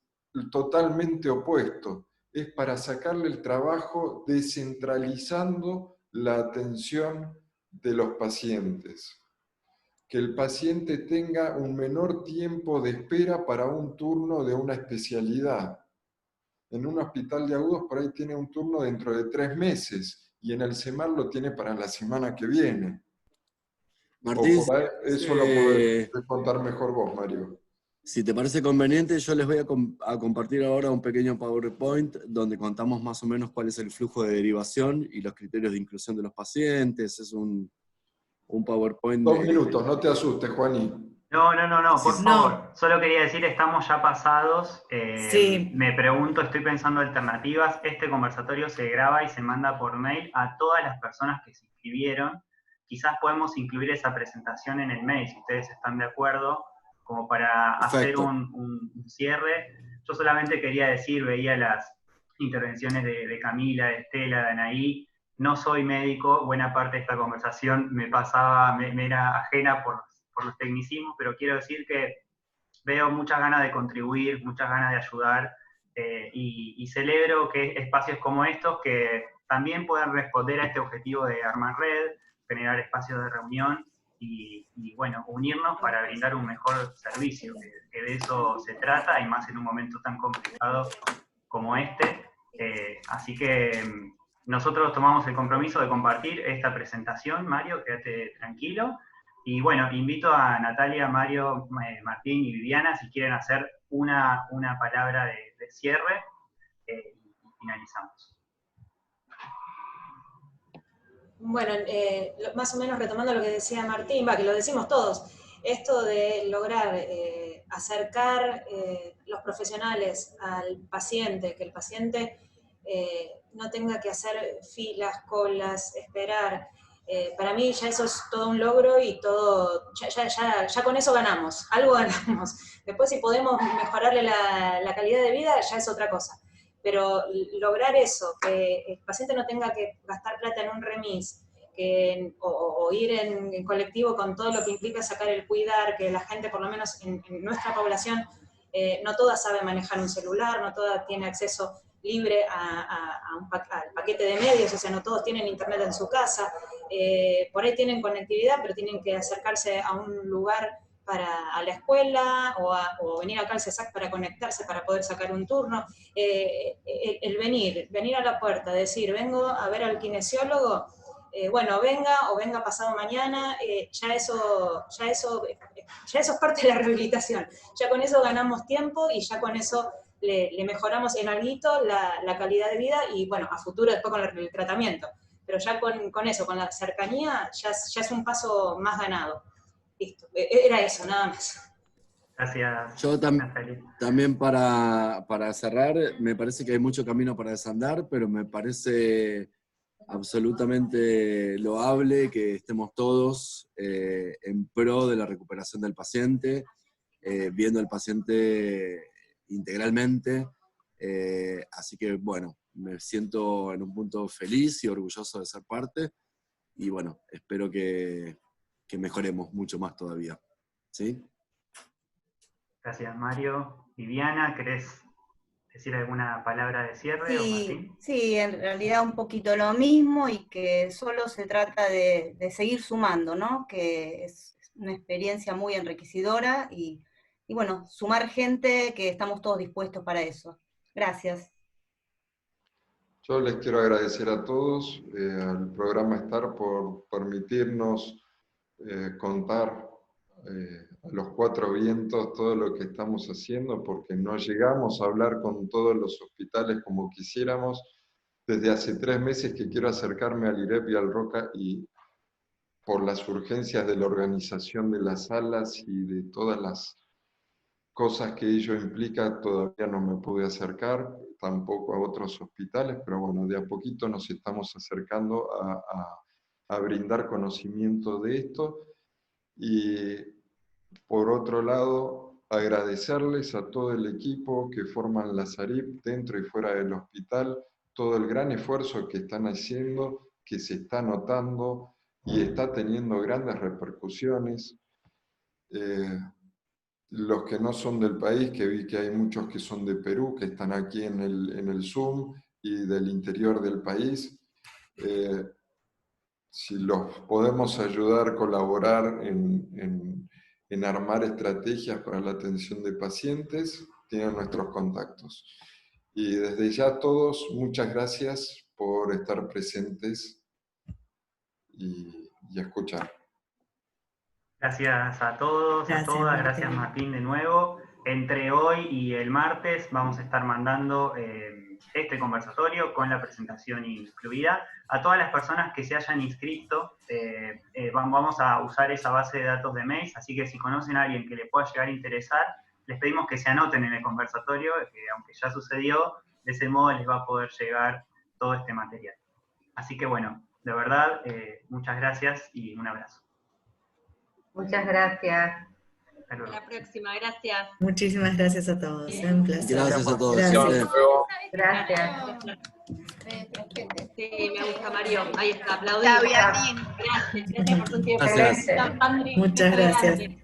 totalmente opuesto. Es para sacarle el trabajo descentralizando la atención de los pacientes. Que el paciente tenga un menor tiempo de espera para un turno de una especialidad. En un hospital de agudos por ahí tiene un turno dentro de 3 meses y en el CEMAR lo tiene para la semana que viene. Martín, O por ahí, eso lo podés contar mejor vos, Mario. si te parece conveniente, yo les voy a compartir ahora un pequeño PowerPoint donde contamos más o menos cuál es el flujo de derivación y los criterios de inclusión de los pacientes. Es un PowerPoint 2 minutos, no te asustes, Juaní. No, Sí, por sí. favor. Solo quería decir, estamos ya pasados. Sí. Me pregunto, estoy pensando alternativas. Este conversatorio se graba y se manda por mail a todas las personas que se inscribieron. Quizás podemos incluir esa presentación en el mail, si ustedes están de acuerdo, como para hacer Perfecto. un cierre. Yo solamente quería decir, veía las intervenciones de Camila, de Estela, de Anaí. No soy médico, buena parte de esta conversación me era ajena por los tecnicismos, pero quiero decir que veo muchas ganas de contribuir, muchas ganas de ayudar, y celebro que espacios como estos que también puedan responder a este objetivo de armar red, generar espacios de reunión y bueno, unirnos para brindar un mejor servicio, que de eso se trata, y más en un momento tan complicado como este. Así que nosotros tomamos el compromiso de compartir esta presentación. Mario, quédate tranquilo. Y bueno, invito a Natalia, Mario, Martín y Viviana si quieren hacer una palabra de cierre, y finalizamos. Bueno, más o menos retomando lo que decía Martín, que lo decimos todos, esto de lograr acercar los profesionales al paciente, que el paciente no tenga que hacer filas, colas, esperar. Para mí ya eso es todo un logro y todo, ya con eso ganamos, algo ganamos. Después si podemos mejorarle la calidad de vida ya es otra cosa. Pero lograr eso, que el paciente no tenga que gastar plata en un remis, o ir en colectivo con todo lo que implica sacar el cuidar, que la gente, por lo menos en nuestra población, no toda sabe manejar un celular, no toda tiene acceso libre al paquete de medios, o sea, no todos tienen internet en su casa, por ahí tienen conectividad, pero tienen que acercarse a un lugar a la escuela o venir acá al CESAC para conectarse, para poder sacar un turno. El venir a la puerta, decir, vengo a ver al kinesiólogo, bueno, venga o venga pasado mañana, ya eso es parte de la rehabilitación. Ya con eso ganamos tiempo y ya con eso le mejoramos en alguito la calidad de vida y bueno, a futuro después con el tratamiento. Pero ya con eso, con la cercanía, ya es un paso más ganado. Listo, era eso, nada más. Gracias, Yo Natalia. también para cerrar, me parece que hay mucho camino para desandar, pero me parece absolutamente loable que estemos todos en pro de la recuperación del paciente, viendo al paciente integralmente. Así que, bueno, me siento en un punto feliz y orgulloso de ser parte. Y bueno, espero que mejoremos mucho más todavía. ¿Sí? Gracias, Mario. Viviana, ¿querés decir alguna palabra de cierre, o Martín? Sí, en realidad un poquito lo mismo y que solo se trata de seguir sumando, ¿no? Que es una experiencia muy enriquecedora y bueno, sumar gente, que estamos todos dispuestos para eso. Gracias. Yo les quiero agradecer a todos, al programa Estar, por permitirnos contar a los cuatro vientos todo lo que estamos haciendo, porque no llegamos a hablar con todos los hospitales como quisiéramos. Desde hace 3 meses que quiero acercarme al IREP y al ROCA, y por las urgencias de la organización de las salas y de todas las cosas que ello implica, todavía no me pude acercar, tampoco a otros hospitales, pero bueno, de a poquito nos estamos acercando a brindar conocimiento de esto. Y por otro lado, agradecerles a todo el equipo que forman la SARIP dentro y fuera del hospital, todo el gran esfuerzo que están haciendo, que se está notando y está teniendo grandes repercusiones. Los que no son del país, que vi que hay muchos que son de Perú, que están aquí en el Zoom, y del interior del país. Si los podemos ayudar, colaborar en armar estrategias para la atención de pacientes, tienen nuestros contactos. Y desde ya todos, muchas gracias por estar presentes y escuchar. Gracias a todos, Gracias, a todas, Martín. gracias Martín de nuevo. Entre hoy y el martes vamos a estar mandando este conversatorio con la presentación incluida. A todas las personas que se hayan inscrito, vamos a usar esa base de datos de mails, así que si conocen a alguien que le pueda llegar a interesar, les pedimos que se anoten en el conversatorio, que aunque ya sucedió, de ese modo les va a poder llegar todo este material. Así que bueno, de verdad, muchas gracias y un abrazo. Muchas gracias. Hasta luego. Hasta la próxima, gracias. Muchísimas gracias a todos. Un placer. Gracias a todos. Gracias. Gracias. Sí, me gusta, Mario. Ahí está, aplaudí. Chao, Yasmin. Gracias por tu tiempo. Gracias. Pandri. Muchas gracias.